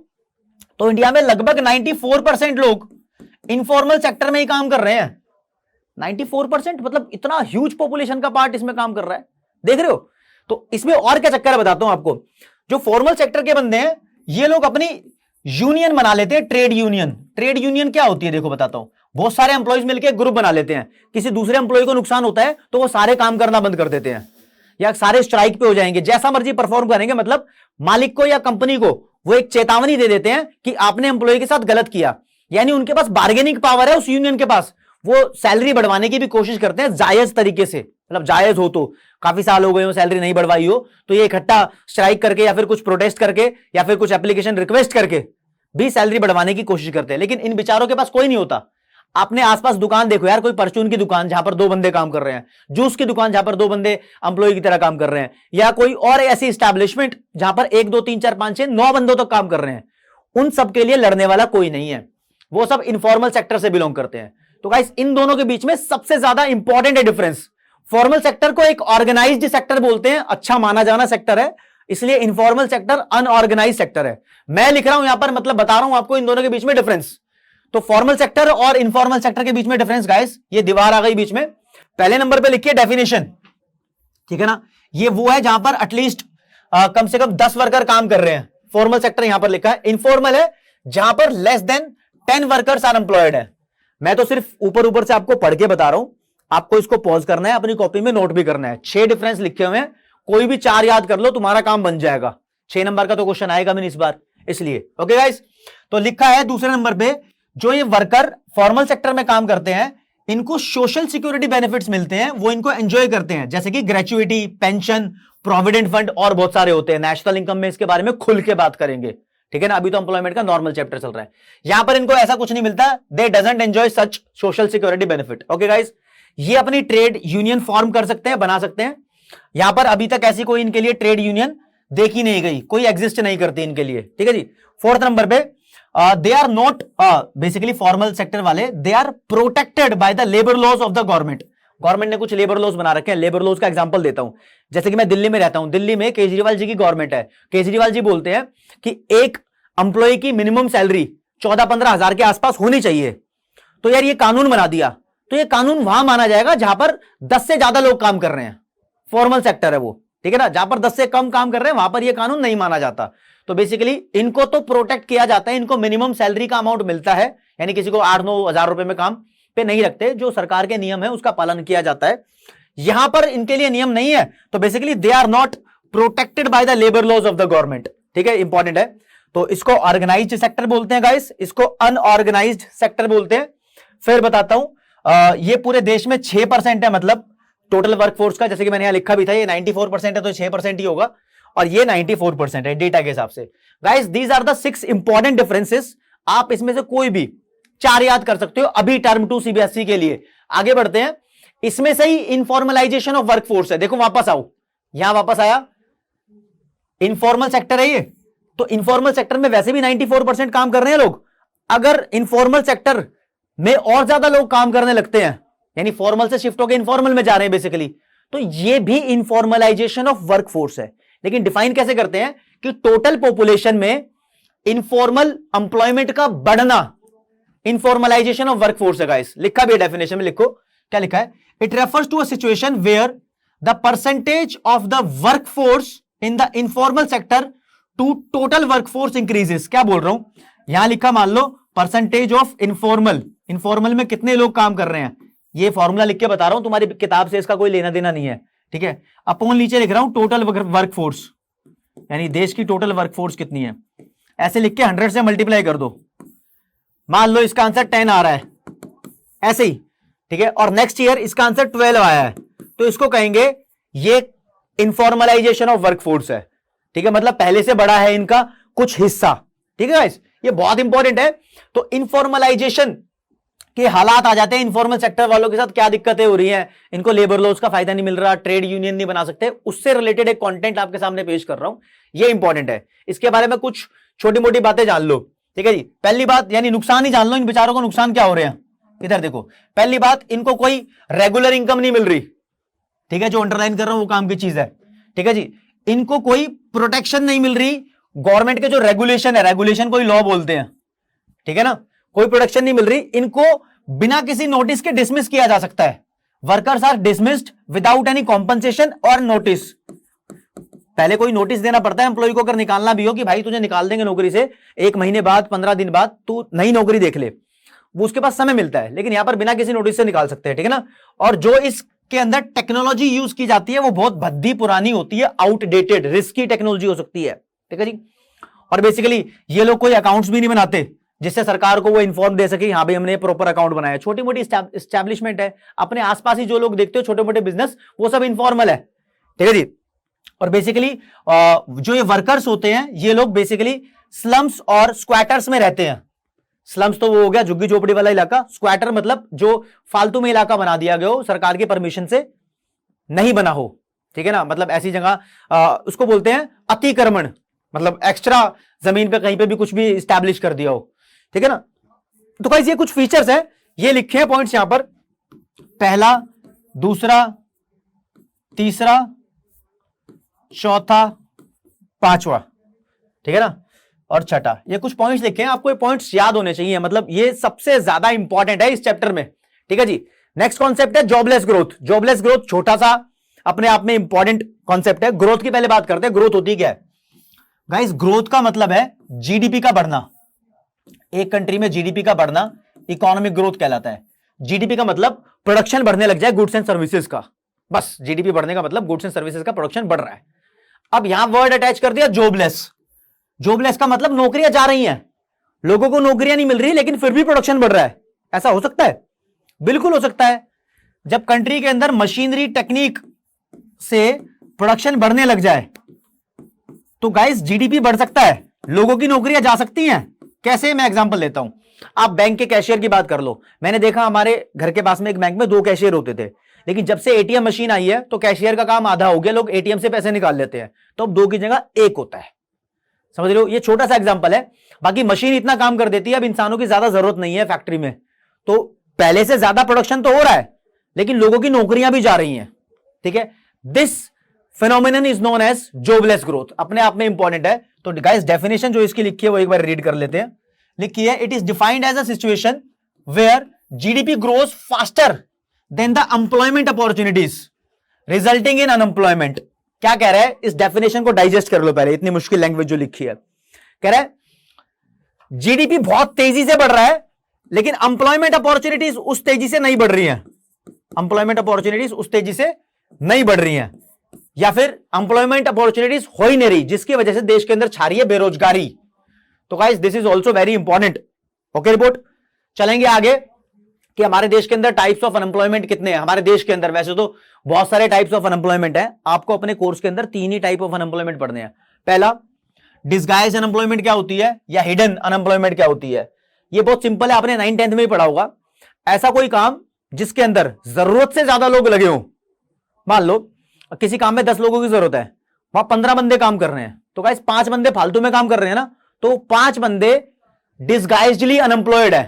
तो इंडिया में लगभग 94% लोग इनफॉर्मल सेक्टर में ही काम कर रहे हैं। 94% मतलब इतना ह्यूज पॉपुलेशन का पार्ट इसमें काम कर रहा है, देख रहे हो। तो इसमें और क्या चक्कर है बताता हूं आपको। जो फॉर्मल सेक्टर के बंदे हैं ये लोग अपनी यूनियन बना लेते हैं, ट्रेड यूनियन। ट्रेड यूनियन क्या होती है देखो बताता हूं। बहुत सारे एम्प्लॉयज मिलकर ग्रुप बना लेते हैं, किसी दूसरे एम्प्लॉय को नुकसान होता है तो वो सारे काम करना बंद कर देते हैं या सारे स्ट्राइक पे हो जाएंगे, जैसा मर्जी परफॉर्म करेंगे। मतलब मालिक को या कंपनी को वो एक चेतावनी दे देते हैं कि आपने एम्प्लॉय के साथ गलत किया, यानी उनके पास बार्गेनिंग पावर है उस यूनियन के पास। वो सैलरी बढ़वाने की भी कोशिश करते हैं जायज तरीके से, मतलब जायज हो तो, काफी साल हो गए हो सैलरी नहीं बढ़वाई हो तो ये इकट्ठा स्ट्राइक करके या फिर कुछ प्रोटेस्ट करके या फिर कुछ एप्लीकेशन रिक्वेस्ट करके भी सैलरी बढ़वाने की कोशिश करते हैं। लेकिन इन बेचारों के पास कोई नहीं होता। आपने आसपास दुकान देखो यार, कोई परचून की दुकान जहां पर 2 बंदे काम कर रहे हैं, जूस की दुकान जहां पर 2 बंदे एम्प्लॉय की तरह काम कर रहे हैं, या कोई और ऐसी एस्टैब्लिशमेंट जहां पर 1 2 3 4 5 6 9 बंदों तक काम कर रहे हैं, उन सब के लिए लड़ने वाला कोई नहीं है। वो सब इनफॉर्मल सेक्टर से बिलोंग करते हैं। तो गाइस इन दोनों के बीच में सबसे ज्यादा इंपॉर्टेंट है डिफरेंस। फॉर्मल सेक्टर को एक ऑर्गेनाइज्ड सेक्टर बोलते हैं, अच्छा माना जाना सेक्टर है, इसलिए इनफॉर्मल सेक्टर अनऑर्गेनाइज्ड सेक्टर है। मैं लिख रहा हूं यहां पर, मतलब बता रहा हूं आपको इन दोनों के बीच में डिफरेंस। तो फॉर्मल सेक्टर और इनफॉर्मल सेक्टर के बीच में डिफरेंस गाइस, ये दीवार आ गई बीच में। पहले नंबर पे लिखिए डेफिनेशन, ठीक है ना। ये वो है जहां पर एटलीस्ट कम से कम 10 वर्कर काम कर रहे हैं, फॉर्मल सेक्टर यहां पर लिखा है। इनफॉर्मल है जहां पर less than 10 workers are employed है। मैं तो सिर्फ ऊपर ऊपर से आपको पढ़ के बता रहा हूं, आपको इसको पॉज करना है, अपनी कॉपी में नोट भी करना है। 6 डिफरेंस लिखे हुए हैं, कोई भी 4 याद कर लो, तुम्हारा काम बन जाएगा। 6 नंबर का तो क्वेश्चन आएगा नहीं इस बार, इसलिए ओके गाइस। तो लिखा है दूसरे नंबर पे, जो ये वर्कर फॉर्मल सेक्टर में काम करते हैं इनको सोशल सिक्योरिटी बेनिफिट्स मिलते हैं, वो इनको एंजॉय करते हैं, जैसे कि ग्रेच्युइटी, पेंशन, प्रोविडेंट फंड और बहुत सारे होते हैं। नेशनल इनकम में इसके बारे में खुल के बात करेंगे, ठीक है ना। अभी तो एम्प्लॉयमेंट का नॉर्मल चैप्टर चल रहा है, यहां पर इनको ऐसा कुछ नहीं मिलता। दे doesn't enjoy such social security benefit. Okay guys, ये अपनी ट्रेड यूनियन फॉर्म कर सकते हैं, बना सकते हैं। यहां पर अभी तक ऐसी कोई इनके लिए ट्रेड यूनियन देखी नहीं गई, कोई एग्जिस्ट नहीं करती इनके लिए, ठीक है जी। 4th नंबर पे they are not basically formal sector वाले, they are protected by the labour laws of the government. Government ने कुछ लेबर लॉज बना रखे हैं। लेबर लॉज का एग्जांपल देता हूं, जैसे कि मैं दिल्ली में रहता हूं, दिल्ली में केजरीवाल जी की गवर्नमेंट है। केजरीवाल जी बोलते हैं कि एक एम्प्लॉय की मिनिमम सैलरी 14-15 हजार के आसपास होनी चाहिए। तो यार ये कानून बना दिया, तो ये कानून वहां माना जाएगा जहां पर 10 से ज्यादा लोग काम कर रहे हैं, फॉर्मल सेक्टर है वो, ठीक है ना। जहां पर 10 से कम काम कर रहे हैं वहां पर ये कानून नहीं माना जाता। तो बेसिकली इनको तो प्रोटेक्ट किया जाता है, इनको मिनिमम सैलरी का अमाउंट मिलता है, यानी किसी को 8-9 हजार रुपए में काम पे नहीं रखते, जो सरकार के नियम है उसका पालन किया जाता है। यहां पर इनके लिए नियम नहीं है, तो basically they are not protected by the labour laws of the government, ठीक है, इंपॉर्टेंट है। तो इसको ऑर्गेनाइज्ड सेक्टर बोलते हैं गाइस, इसको अनऑर्गेनाइज्ड सेक्टर बोलते हैं। फिर बताता हूं, ये पूरे देश में 6% है, मतलब टोटल वर्कफोर्स का, जैसे कि मैंने यहां लिखा भी था, ये 94% है तो 6% ही होगा, और ये 94% है डेटा के हिसाब से। Guys these are the 6 important differences. आप इसमें से कोई भी 4 याद कर सकते हो अभी टर्म 2 सीबीएसई के लिए। आगे बढ़ते हैं, इसमें से ही इनफॉर्मलाइजेशन ऑफ वर्कफोर्स है। देखो वापस आओ, यहां वापस आया, इनफॉर्मल सेक्टर है ये, तो इनफॉर्मल सेक्टर में वैसे भी 94% काम कर रहे हैं लोग। अगर इनफॉर्मल सेक्टर में और ज्यादा लोग काम करने लगते हैं, यानी फॉर्मल से शिफ्ट होकर इनफॉर्मल में जा रहे हैं बेसिकली, तो ये भी इनफॉर्मलाइजेशन ऑफ वर्कफोर्स है। लेकिन डिफाइन कैसे करते हैं कि टोटल पॉपुलेशन में इनफॉर्मल एम्प्लॉयमेंट का बढ़ना इनफॉर्मलाइजेशन ऑफ वर्कफोर्स है गाइस। लिखा भी है डेफिनेशन में, लिखो क्या लिखा है। It refers to a situation where the percentage of the workforce in the informal sector to total workforce increases. क्या बोल रहा हूं, यहां लिखा मान लो परसेंटेज ऑफ इनफॉर्मल, इनफॉर्मल में कितने लोग काम कर रहे हैं, ये फॉर्मूला लिख के बता रहा हूं, तुम्हारी किताब से इसका कोई लेना देना नहीं है, ठीक है। अपॉन नीचे लिख रहा हूं टोटल वर्कफोर्स, यानी देश की टोटल वर्कफोर्स कितनी है, ऐसे लिख के 100 से मल्टीप्लाई कर दो। मान लो इसका आंसर 10 आ रहा है, ऐसे ही, ठीक है, और नेक्स्ट ईयर इसका आंसर 12 आया है, तो इसको कहेंगे ये इनफॉर्मलाइजेशन ऑफ वर्कफोर्स है, ठीक है। मतलब पहले से बड़ा है इनका कुछ हिस्सा। ठीक है गाइस, ये बहुत इंपॉर्टेंट है। तो इनफॉर्मलाइजेशन के हालात आ जाते हैं, इनफॉर्मल सेक्टर वालों के साथ क्या दिक्कतें हो रही हैं, इनको लेबर लॉज का फायदा नहीं मिल रहा, ट्रेड यूनियन नहीं बना सकते, उससे रिलेटेड एक कंटेंट आपके सामने पेश कर रहा हूं, ये इंपॉर्टेंट है। इसके बारे में कुछ छोटी मोटी बातें जान लो। ठीक है जी, पहली बात यानी नुकसान ही जान लो, इन बेचारों को नुकसान क्या हो रहे हैं। इधर देखो, पहली बात, इनको कोई रेगुलर इनकम नहीं मिल रही। ठीक है, जो अंडरलाइन कर रहा हूं वो काम की चीज है। ठीक है जी, इनको कोई प्रोटेक्शन नहीं मिल रही, गवर्नमेंट के जो रेगुलेशन है, रेगुलेशन कोई लॉ बोलते हैं, ठीक है ना, कोई प्रोटेक्शन नहीं मिल रही इनको, बिना किसी नोटिस के डिसमिस किया जा सकता है। Workers are dismissed without any compensation और नोटिस। पहले कोई नोटिस देना पड़ता है एम्प्लॉय को, अगर निकालना भी हो कि भाई तुझे निकाल देंगे नौकरी से, 1 महीने बाद, 15 दिन बाद तू नई नौकरी देख ले, वो उसके पास समय मिलता है, लेकिन यहां पर बिना किसी नोटिस से निकाल सकते हैं। ठीक है ना, और जो इसके अंदर टेक्नोलॉजी यूज की जाती है वो बहुत भद्दी पुरानी होती है, आउटडेटेड, रिस्की टेक्नोलॉजी हो सकती है। ठीक है जी, और बेसिकली ये लोग कोई अकाउंट्स भी नहीं बनाते जिससे सरकार को वो इन्फॉर्म दे सके, हाँ भाई हमने प्रॉपर अकाउंट बनाया। छोटी मोटी एस्टैब्लिशमेंट है, अपने आसपास ही जो लोग देखते हो छोटे मोटे बिजनेस, वो सब इनफॉर्मल है। ठीक है जी, और बेसिकली जो ये वर्कर्स होते हैं ये लोग बेसिकली स्लम्स और स्क्वाटर्स में रहते हैं। स्लम्स तो वो हो गया झुग्गी झोपड़ी वाला इलाका, स्क्वाटर मतलब जो फालतू में इलाका बना दिया गया हो, सरकार की परमिशन से नहीं बना हो। ठीक है ना, मतलब ऐसी जगह उसको बोलते हैं अतिक्रमण, मतलब एक्स्ट्रा जमीन पे कहीं पे भी कुछ भी स्टैब्लिश कर दिया हो। ठीक है ना, तो गाइस ये कुछ फीचर्स है, ये लिखे हैं पॉइंट्स यहां पर, पहला, दूसरा, तीसरा, चौथा, पांचवा, ठीक है ना, और छठा, ये कुछ पॉइंट्स लिखे हैं, आपको ये पॉइंट्स याद होने चाहिए, मतलब ये सबसे ज्यादा इंपॉर्टेंट है इस चैप्टर में। ठीक है जी, नेक्स्ट कॉन्सेप्ट है जॉबलेस ग्रोथ। जॉबलेस ग्रोथ छोटा सा अपने आप में इंपॉर्टेंट कॉन्सेप्ट है। ग्रोथ की पहले बात करते हैं, ग्रोथ होती क्या है गाइस? ग्रोथ का मतलब है जीडीपी का बढ़ना। एक कंट्री में जीडीपी का बढ़ना इकोनॉमिक ग्रोथ कहलाता है। जीडीपी का मतलब प्रोडक्शन बढ़ने लग जाए गुड्स एंड सर्विसेज का, बस जीडीपी बढ़ने का मतलब गुड्स एंड सर्विसेज का प्रोडक्शन बढ़ रहा है। अब यहां वर्ड अटैच कर दिया जॉबलेस। जॉबलेस का मतलब नौकरियां जा रही हैं, लोगों को नौकरियां नहीं मिल रही लेकिन फिर भी प्रोडक्शन बढ़ रहा है। ऐसा हो सकता है? बिल्कुल हो सकता है। जब कंट्री के अंदर मशीनरी टेक्निक से प्रोडक्शन बढ़ने लग जाए तो गाइस जीडीपी बढ़ सकता है, लोगों की नौकरियां जा सकती हैं। कैसे? मैं एग्जांपल लेता हूं, आप बैंक के कैशियर की बात कर लो। मैंने देखा हमारे घर के पास में एक बैंक में 2 कैशियर होते थे, लेकिन जब से एटीएम मशीन आई है तो कैशियर का काम आधा हो गया, लोग एटीएम से पैसे निकाल लेते हैं, तो अब 2 की जगह 1 होता है। समझ रहे हो? ये छोटा सा एग्जांपल है, बाकी मशीन इतना काम कर देती है, अब इंसानों की ज्यादा जरूरत नहीं है फैक्ट्री में, तो पहले से ज्यादा प्रोडक्शन तो हो रहा है लेकिन लोगों की नौकरियां भी जा रही हैं। ठीक है, this phenomenon is known as jobless growth, अपने आप में इंपॉर्टेंट है। तो गाइस डेफिनेशन जो इसकी लिखी है वो एक बार रीड कर लेते हैं। लिखी है, it is defined as a situation where GDP grows faster than the employment opportunities resulting in unemployment. क्या कह रहा है? इस डेफिनेशन को डाइजेस्ट कर लो पहले, इतनी मुश्किल लैंग्वेज जो लिखी है। कह रहा है जीडीपी बहुत तेजी से बढ़ रहा है लेकिन एम्प्लॉयमेंट अपॉर्चुनिटीज उस तेजी से नहीं बढ़ रही हैं। एम्प्लॉयमेंट अपॉर्चुनिटीज उस तेजी से नहीं बढ़ रही हैं, या फिर एम्प्लॉयमेंट अपॉर्चुनिटीज हो ही नहीं रही, जिसकी वजह से देश के अंदर छा रही है बेरोजगारी। तो guys this is also very important. Okay report, चलेंगे आगे कि हमारे देश के अंदर टाइप्स ऑफ अनएम्प्लॉयमेंट कितने हैं। हमारे देश के अंदर वैसे तो बहुत सारे टाइप्स ऑफ अनएम्प्लॉयमेंट है, आपको अपने कोर्स के अंदर 3 ही टाइप ऑफ अनएम्प्लॉयमेंट पढ़ने हैं। पहला, डिस्गाइज अनएम्प्लॉयमेंट क्या होती है, या हिडन अनएम्प्लॉयमेंट क्या होती है। ये बहुत सिंपल है, आपने 9th 10th में ही पढ़ा होगा। ऐसा कोई काम जिसके अंदर जरूरत से ज्यादा लोग लगे हो, मान लो किसी काम में 10 लोगों की जरूरत है, वहां 15 बंदे काम कर रहे हैं, तो गाइस 5 बंदे फालतू में काम कर रहे हैं ना, तो 5 बंदे डिस्गाइज्डली अनएम्प्लॉयड है,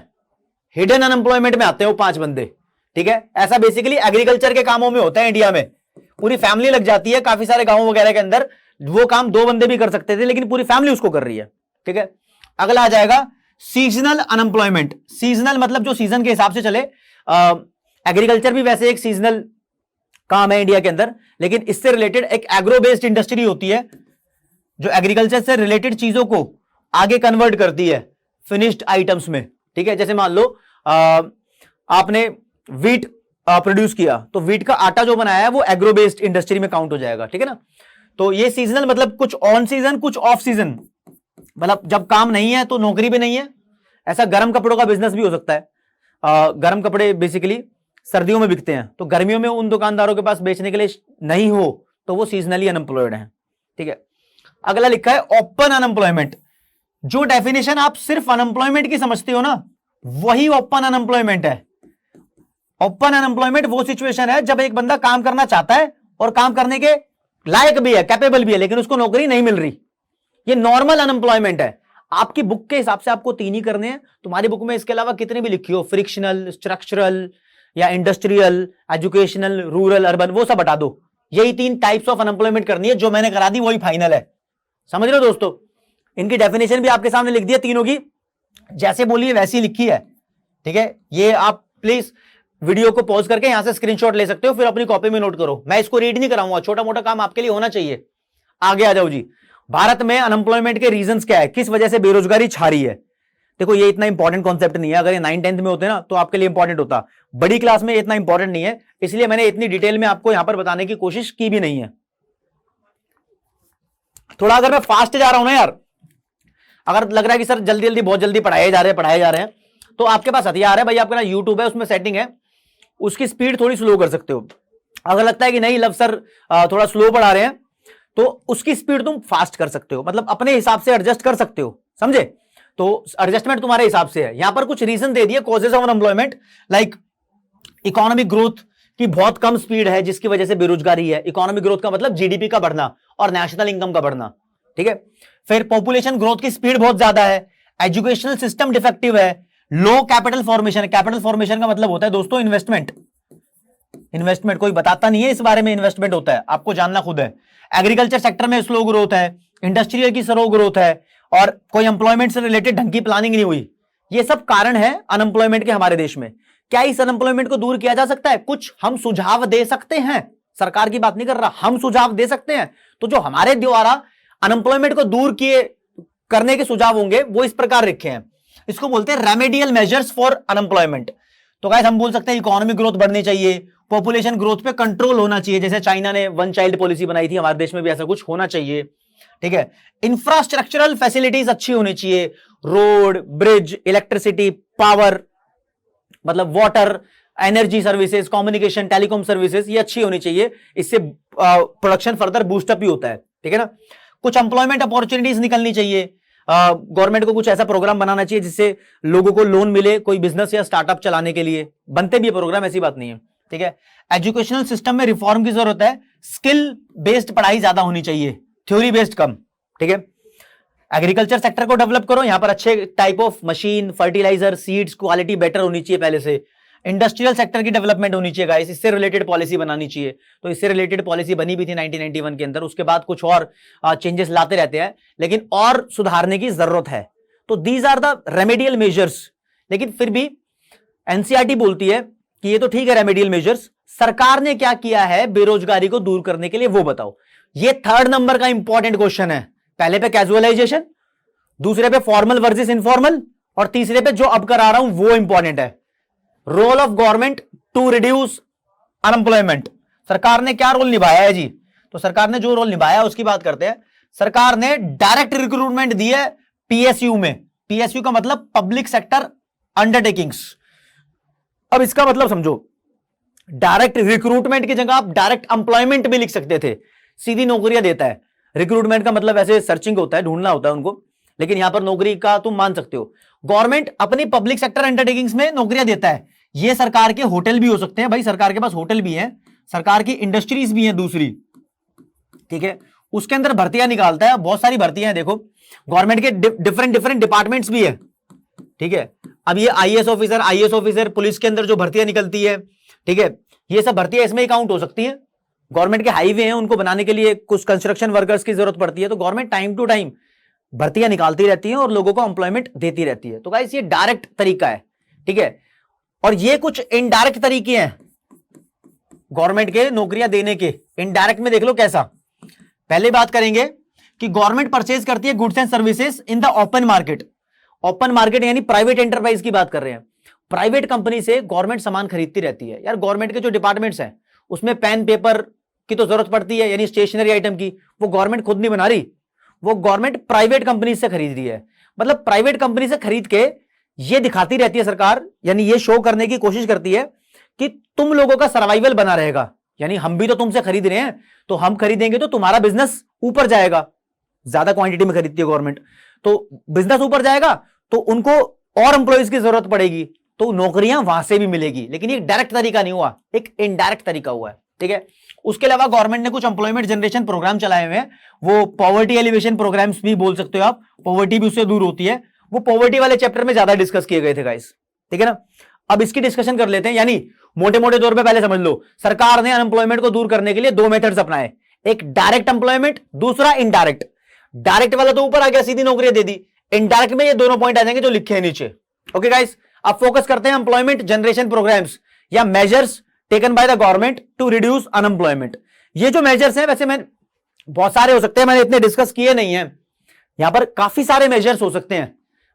हिडन अनएम्प्लॉयमेंट में आते हैं वो 5 बंदे। ठीक है, ऐसा बेसिकली एग्रीकल्चर के कामों में होता है इंडिया में, पूरी फैमिली लग जाती है। काफी सारे गांवों वगैरह के अंदर वो काम 2 बंदे भी कर सकते थे लेकिन पूरी फैमिली उसको कर रही है। ठीक है, अगला आ जाएगा सीजनल अनएम्प्लॉयमेंट। सीजनल मतलब जो सीजन के हिसाब से चले। एग्रीकल्चर भी वैसे एक सीजनल काम है इंडिया के अंदर, लेकिन इससे रिलेटेड एक एग्रो बेस्ड इंडस्ट्री होती है जो एग्रीकल्चर से रिलेटेड चीजों को आगे कन्वर्ट करती है फिनिश्ड आइटम्स में। ठीक है, जैसे मान लो आपने वीट प्रोड्यूस किया, तो वीट का आटा जो बनाया है वो एग्रो बेस्ड इंडस्ट्री में काउंट हो जाएगा। ठीक है ना, तो ये सीजनल मतलब कुछ ऑन सीजन कुछ ऑफ सीजन, मतलब जब काम नहीं है तो नौकरी भी नहीं है। ऐसा गर्म कपड़ों का बिजनेस भी हो सकता है। गर्म कपड़े बेसिकली सर्दियों में बिकते हैं, तो गर्मियों में उन दुकानदारों के पास बेचने के लिए नहीं हो तो वो सीजनली अनएम्प्लॉयड हैं। ठीक है, अगला लिखा है ओपन अनएम्प्लॉयमेंट। जो डेफिनेशन आप सिर्फ अनएम्प्लॉयमेंट की समझते हो ना, वही ओपन अनएम्प्लॉयमेंट है। ओपन अनएम्प्लॉयमेंट वो सिचुएशन है जब एक बंदा काम करना चाहता है और काम करने के लायक भी है, कैपेबल भी है, लेकिन उसको नौकरी नहीं मिल रही। ये नॉर्मल अनएम्प्लॉयमेंट है। आपकी बुक के हिसाब से आपको 3 ही करने हैं। तुम्हारी बुक में इसके अलावा कितने भी लिखी हो, फ्रिक्शनल, स्ट्रक्चरल या इंडस्ट्रियल, एजुकेशनल, रूरल, अर्बन, वो सब हटा दो। यही 3 टाइप्स ऑफ अनएम्प्लॉयमेंट करनी है। जो मैंने करा दी वही फाइनल है। समझ रहे हो दोस्तों? इनकी डेफिनेशन भी आपके सामने लिख दी है तीनों की, जैसे बोली है वैसी लिखी है। ठीक है, ये आप प्लीज वीडियो को पॉज करके यहां से स्क्रीनशॉट ले सकते हो, फिर अपनी कॉपी में नोट करो। मैं इसको रीड नहीं कराऊंगा, छोटा मोटा काम आपके लिए होना चाहिए। आगे आ जाओ जी। भारत में अनएम्प्लॉयमेंट के रीजंस क्या है, किस वजह से बेरोजगारी छा रही है? देखो, ये इतना इंपॉर्टेंट कॉन्सेप्ट नहीं है। अगर ये 9th-10th में होते ना तो आपके लिए इंपॉर्टेंट होता। बड़ी क्लास में इतना इंपॉर्टेंट नहीं है, इसलिए मैंने इतनी डिटेल में आपको यहां पर बताने की कोशिश की भी नहीं है। थोड़ा अगर मैं फास्ट जा रहा हूं ना यार, अगर लग रहा है कि सर जल्दी जल्दी बहुत जल्दी पढ़ाए जा रहे हैं, तो आपके पास हथियार है भाई, आपका यूट्यूब है, उसमें सेटिंग है, उसकी स्पीड थोड़ी स्लो कर सकते हो। अगर लगता है कि नहीं लव सर थोड़ा स्लो पढ़ा रहे हैं, तो उसकी स्पीड तुम फास्ट कर सकते हो, मतलब अपने हिसाब से एडजस्ट कर सकते हो। समझे? तो एडजस्टमेंट तुम्हारे हिसाब से है। यहां पर कुछ रीजन दे दिए causes of unemployment, like economic growth की बहुत कम स्पीड है जिसकी वजह से बेरोजगारी है। इकोनॉमिक ग्रोथ का मतलब जीडीपी का बढ़ना और नेशनल इनकम का बढ़ना। ठीक है, फिर पॉपुलेशन ग्रोथ की स्पीड बहुत ज्यादा है, एजुकेशनल सिस्टम डिफेक्टिव है, लो कैपिटल फॉर्मेशन। कैपिटल फॉर्मेशन का मतलब होता है दोस्तों इन्वेस्टमेंट। इन्वेस्टमेंट कोई बताता नहीं है इस बारे में, इन्वेस्टमेंट होता है, आपको जानना खुद है। एग्रीकल्चर सेक्टर में स्लो ग्रोथ है, इंडस्ट्रियल की स्लो ग्रोथ है, और कोई एम्प्लॉयमेंट से रिलेटेड ढंग की प्लानिंग नहीं हुई। ये सब कारण है अनएम्प्लॉयमेंट के हमारे देश में। क्या इस अनएम्प्लॉयमेंट को दूर किया जा सकता है? कुछ हम सुझाव दे सकते हैं, सरकार की बात नहीं कर रहा, हम सुझाव दे सकते हैं। तो जो हमारे द्वारा अनएम्प्लॉयमेंट को दूर किए करने के सुझाव होंगे वो इस प्रकार रखे हैं। इसको बोलते हैं रेमेडियल मेजर्स फॉर अनएम्प्लॉयमेंट। तो गाइस हम बोल सकते हैं इकोनॉमिक ग्रोथ बढ़नी चाहिए, पॉपुलेशन ग्रोथ पे कंट्रोल होना चाहिए, जैसे चाइना ने 1 चाइल्ड पॉलिसी बनाई थी, हमारे देश में भी ऐसा कुछ होना चाहिए। ठीक है, इंफ्रास्ट्रक्चरल फैसिलिटीज अच्छी होनी चाहिए, रोड, ब्रिज, इलेक्ट्रिसिटी, पावर, मतलब water, energy services, communication, telecom services, ये अच्छी होनी चाहिए। इससे प्रोडक्शन फर्दर बूस्टअप ही होता है। ठीक है ना। कुछ एम्प्लॉयमेंट अपॉर्चुनिटीज निकलनी चाहिए, गवर्नमेंट को कुछ ऐसा प्रोग्राम बनाना चाहिए जिससे लोगों को लोन मिले कोई बिजनेस या स्टार्टअप चलाने के लिए। बनते भी है प्रोग्राम, ऐसी बात नहीं है। ठीक है, एजुकेशनल सिस्टम में रिफॉर्म की जरूरत है, स्किल बेस्ड पढ़ाई ज्यादा होनी चाहिए, थ्योरी बेस्ड कम। ठीक है, एग्रीकल्चर सेक्टर को डेवलप करो, यहां पर अच्छे type of machine, fertiliser, seeds, quality better होनी चाहिए पहले से। इंडस्ट्रियल सेक्टर की डेवलपमेंट होनी चाहिए गाइस, इससे रिलेटेड पॉलिसी बनानी चाहिए। तो इससे रिलेटेड पॉलिसी बनी भी थी 1991 के अंदर, उसके बाद कुछ और चेंजेस लाते रहते हैं, लेकिन और सुधारने की जरूरत है। तो these are the remedial measures. लेकिन फिर भी एनसीईआरटी बोलती है कि ये तो ठीक है रेमेडियल मेजर्स, सरकार ने क्या किया है बेरोजगारी को दूर करने के लिए वो बताओ। ये 3rd नंबर का इंपॉर्टेंट क्वेश्चन है। पहले पे कैजुअलाइजेशन, दूसरे पे फॉर्मल वर्सेस इनफॉर्मल, और तीसरे पे जो अब करा रहा हूं वो इंपॉर्टेंट है, role of government to reduce unemployment. सरकार ने क्या रोल निभाया है जी? तो सरकार ने जो रोल निभाया है उसकी बात करते हैं। सरकार ने डायरेक्ट रिक्रूटमेंट दी है पीएसयू में। पीएसयू का मतलब पब्लिक सेक्टर अंडरटेकिंग्स। अब इसका मतलब समझो, डायरेक्ट रिक्रूटमेंट की जगह आप डायरेक्ट एम्प्लॉयमेंट भी लिख सकते थे, सीधी नौकरियां देता है। रिक्रूटमेंट का मतलब ऐसे सर्चिंग होता है, ढूंढना होता है उनको, लेकिन यहां पर नौकरी का तुम मान सकते हो। गवर्नमेंट अपनी पब्लिक सेक्टर अंडरटेकिंग्स में नौकरियां देता है। ये सरकार के होटल भी हो सकते हैं भाई, सरकार के पास होटल भी है, सरकार की इंडस्ट्रीज भी हैं दूसरी। ठीक है, उसके अंदर भर्तियां निकालता है, बहुत सारी भर्तियां हैं। देखो गवर्नमेंट के डिफरेंट डिपार्टमेंट्स भी है। ठीक है, अब ये आईएएस ऑफिसर, पुलिस के अंदर जो भर्तियां निकलती है, ठीक है, ये सब भर्तियां इसमें ही काउंट हो सकती है। गवर्नमेंट के हाईवे हैं, उनको बनाने के लिए कुछ कंस्ट्रक्शन वर्कर्स की जरूरत पड़ती है, तो गवर्नमेंट टाइम टू टाइम भर्तियां निकालती रहती है और लोगों को एम्प्लॉयमेंट देती रहती है। तो गाइस ये डायरेक्ट तरीका है। ठीक है, और ये कुछ इनडायरेक्ट तरीके हैं गवर्नमेंट के नौकरियां देने के। इनडायरेक्ट में देख लो कैसा। पहले बात करेंगे कि गवर्नमेंट परचेज करती है goods and services in the open market. Open market यानी प्राइवेट एंटरप्राइज की बात कर रहे हैं। प्राइवेट कंपनी से गवर्नमेंट सामान खरीदती रहती है। यार गवर्नमेंट के जो डिपार्टमेंट्स हैं उसमें पेन पेपर की तो जरूरत पड़ती है, यानी स्टेशनरी आइटम की, वो गवर्नमेंट खुद नहीं बना रही, वो गवर्नमेंट प्राइवेट कंपनी से खरीद रही है। मतलब प्राइवेट कंपनी से खरीद के ये दिखाती रहती है सरकार, यानी ये शो करने की कोशिश करती है कि तुम लोगों का सर्वाइवल बना रहेगा, यानी हम भी तो तुमसे खरीद रहे हैं, तो हम खरीदेंगे तो तुम्हारा बिजनेस ऊपर जाएगा। ज्यादा क्वांटिटी में खरीदती है गवर्नमेंट। तो बिजनेस ऊपर जाएगा तो उनको और एम्प्लॉइज की जरूरत पड़ेगी, तो नौकरियां वहां से भी मिलेगी। लेकिन ये डायरेक्ट तरीका नहीं हुआ, एक इनडायरेक्ट तरीका हुआ है, ठीक है। उसके अलावा गवर्नमेंट ने कुछ एम्प्लॉयमेंट जनरेशन प्रोग्राम चलाए हुए हैं, वो पॉवर्टी एलिवेशन प्रोग्राम्स भी बोल सकते हो आप, पॉवर्टी भी उससे दूर होती है। वो पॉवर्टी वाले चैप्टर में ज्यादा डिस्कस किए गए थे गाइस, ठीक है ना। अब इसकी डिस्कशन कर लेते हैं। यानी मोटे मोटे तौर पे पहले समझ लो, सरकार ने अनएम्प्लॉयमेंट को दूर करने के लिए दो मेथड्स अपनाए, एक डायरेक्ट एम्प्लॉयमेंट, दूसरा इनडायरेक्ट। डायरेक्ट वाला तो ऊपर आ गया, सीधी नौकरियां दे दी। इनडायरेक्ट में ये दोनों पॉइंट आ जाएंगे जो लिखे हैं नीचे। ओके गाइस, अब फोकस करते हैं एम्प्लॉयमेंट जनरेशन प्रोग्राम्स या measures taken by the government to reduce unemployment. ये जो मेजर्स हैं, वैसे मैं बहुत सारे हो सकते हैं, मैंने इतने डिस्कस किए नहीं है, यहां पर काफी सारे मेजर्स हो सकते हैं।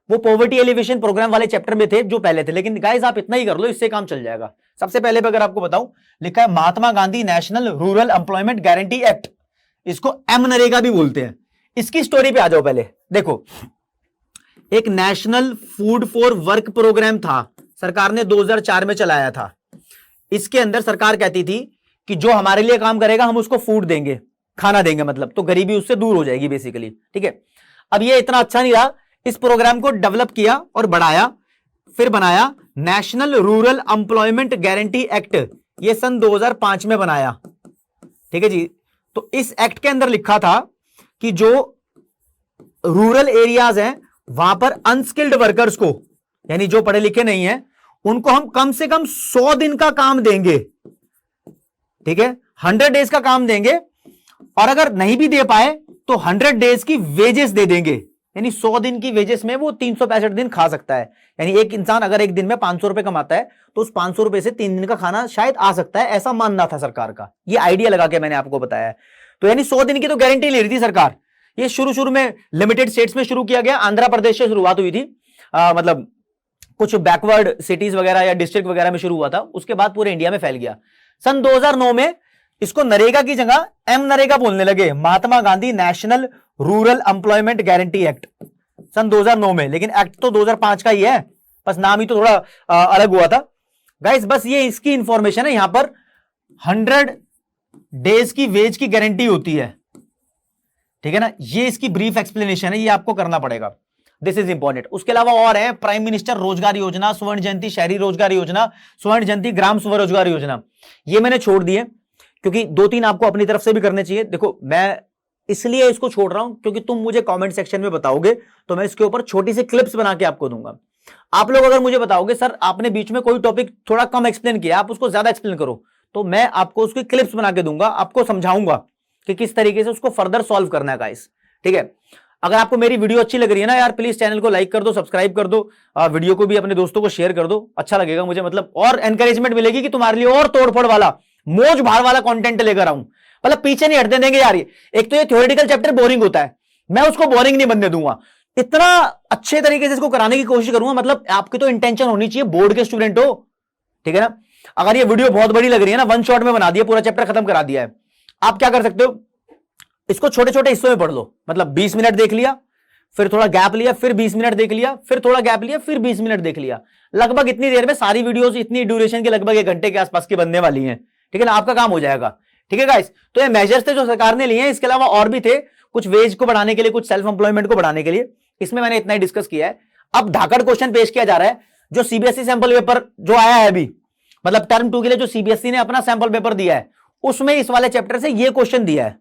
वो पॉवर्टी एलिवेशन प्रोग्राम वाले चैप्टर में थे जो पहले थे, लेकिन गाइस आप इतना ही कर लो, इससे काम चल जाएगा। सबसे पहले अगर आपको बताऊं, लिखा है Mahatma Gandhi national rural employment guarantee act, इसको एम नरेगा भी बोलते हैं। इसकी स्टोरी पे आ जाओ। पहले देखो, एक national food for work programme था, सरकार ने 2004 में चलाया था। इसके अंदर सरकार कहती थी कि जो हमारे लिए काम करेगा हम उसको फूड देंगे, खाना देंगे, मतलब तो गरीबी उससे दूर हो जाएगी बेसिकली, ठीक है। अब ये इतना अच्छा नहीं रहा, इस प्रोग्राम को डेवलप किया और बढ़ाया, फिर बनाया national rural employment guarantee act, ये सन 2005 में बनाया, ठीक है जी। तो इस एक्ट के अंदर लिखा था कि जो रूरल एरियाज हैं वहां पर अनस्किल्ड वर्कर्स को, यानी जो पढ़े लिखे नहीं है, उनको हम कम से कम 100 दिन का काम देंगे, ठीक है, 100 डेज का काम देंगे, और अगर नहीं भी दे पाए तो 100 डेज की वेजेस दे देंगे। यानी 100 दिन की वेजेस में वो 365 दिन खा सकता है। यानी एक इंसान अगर एक दिन में 500 रुपए कमाता है तो उस 500 रुपए से 3 दिन का खाना शायद आ सकता है, ऐसा मानना था सरकार का। ये आइडिया लगा के मैंने आपको बताया है। तो यानी 100 दिन की तो गारंटी ले रही थी सरकार। ये शुरू में लिमिटेड स्टेट्स में शुरू किया गया, आंध्र प्रदेश से शुरुआत हुई थी, मतलब कुछ बैकवर्ड सिटीज वगैरह या डिस्ट्रिक्ट वगैरह में शुरू हुआ था, उसके बाद पूरे इंडिया में फैल गया। सन 2009 में इसको नरेगा की जगह एम नरेगा बोलने लगे, Mahatma Gandhi national rural employment guarantee act, सन 2009 में। लेकिन एक्ट तो 2005 का ही है, बस नाम ही तो थोड़ा अलग हुआ था गाइस। बस ये इसकी इंफॉर्मेशन है, यहां पर 100 डेज की वेज की गारंटी होती है, ठीक है ना। ये इसकी ब्रीफ एक्सप्लेनेशन है, ये आपको करना पड़ेगा, दिस इज इंपॉर्टेंट। उसके अलावा और है प्राइम मिनिस्टर रोजगार योजना, स्वर्ण जयंती शहरी रोजगार योजना, स्वर्ण जयंती ग्राम स्वरोजगार योजना। ये मैंने छोड़ दिए क्योंकि 2-3 आपको अपनी तरफ से भी करने चाहिए। देखो, मैं इसलिए इसको छोड़ रहा हूं क्योंकि तुम मुझे कमेंट सेक्शन में बताओगे तो मैं इसके ऊपर छोटी सी क्लिप्स बना के आपको दूंगा। आप लोग अगर मुझे बताओगे सर आपने बीच में कोई टॉपिक थोड़ा कम एक्सप्लेन किया, आप उसको ज्यादा एक्सप्लेन करो, तो मैं आपको उसकी क्लिप्स बना के दूंगा, आपको समझाऊंगा कि किस तरीके से उसको फर्दर सॉल्व करना है गाइस, ठीक है। अगर आपको मेरी वीडियो अच्छी लग रही है ना यार, प्लीज चैनल को लाइक कर दो, सब्सक्राइब कर दो, वीडियो को भी अपने दोस्तों को शेयर कर दो, अच्छा लगेगा मुझे, मतलब और एनकरेजमेंट मिलेगी कि तुम्हारे लिए और तोड़फोड़ वाला मोज भाड़ वाला कंटेंट लेकर आऊं, मतलब पीछे नहीं हटने देंगे यार। एक तो ये थ्योरेटिकल चैप्टर बोरिंग होता है, मैं उसको बोरिंग नहीं बनने दूंगा, इतना अच्छे तरीके से इसको कराने की कोशिश करूंगा। मतलब आपकी तो इंटेंशन होनी चाहिए, बोर्ड के स्टूडेंट हो, ठीक है ना। अगर ये वीडियो बहुत बड़ी लग रही है ना, वन शॉट में बना दिया, पूरा चैप्टर खत्म करा दिया है, आप क्या कर सकते हो, इसको छोटे छोटे हिस्सों में पढ़ लो। मतलब 20 मिनट देख लिया, फिर थोड़ा गैप लिया, फिर 20 मिनट देख लिया, फिर थोड़ा गैप लिया, फिर 20 मिनट देख लिया। लगभग इतनी देर में सारी वीडियोस इतनी ड्यूरेशन के लगभग 1 घंटे के आसपास की बनने वाली हैं, ठीक है ना, आपका काम हो जाएगा, ठीक है गाइस। तो ये मेजर्स थे जो सरकार ने लिए हैं, इसके अलावा और भी थे, कुछ वेज को बढ़ाने के लिए, कुछ सेल्फ एम्प्लॉयमेंट को बढ़ाने के लिए, इसमें मैंने इतना ही डिस्कस किया है। अब धाकड़ क्वेश्चन पेश किया जा रहा है, जो सीबीएसई सैंपल पेपर जो आया है अभी, मतलब टर्म 2 के लिए जो सीबीएसई ने अपना सैंपल पेपर दिया है, उसमें इस वाले चैप्टर से ये क्वेश्चन दिया है,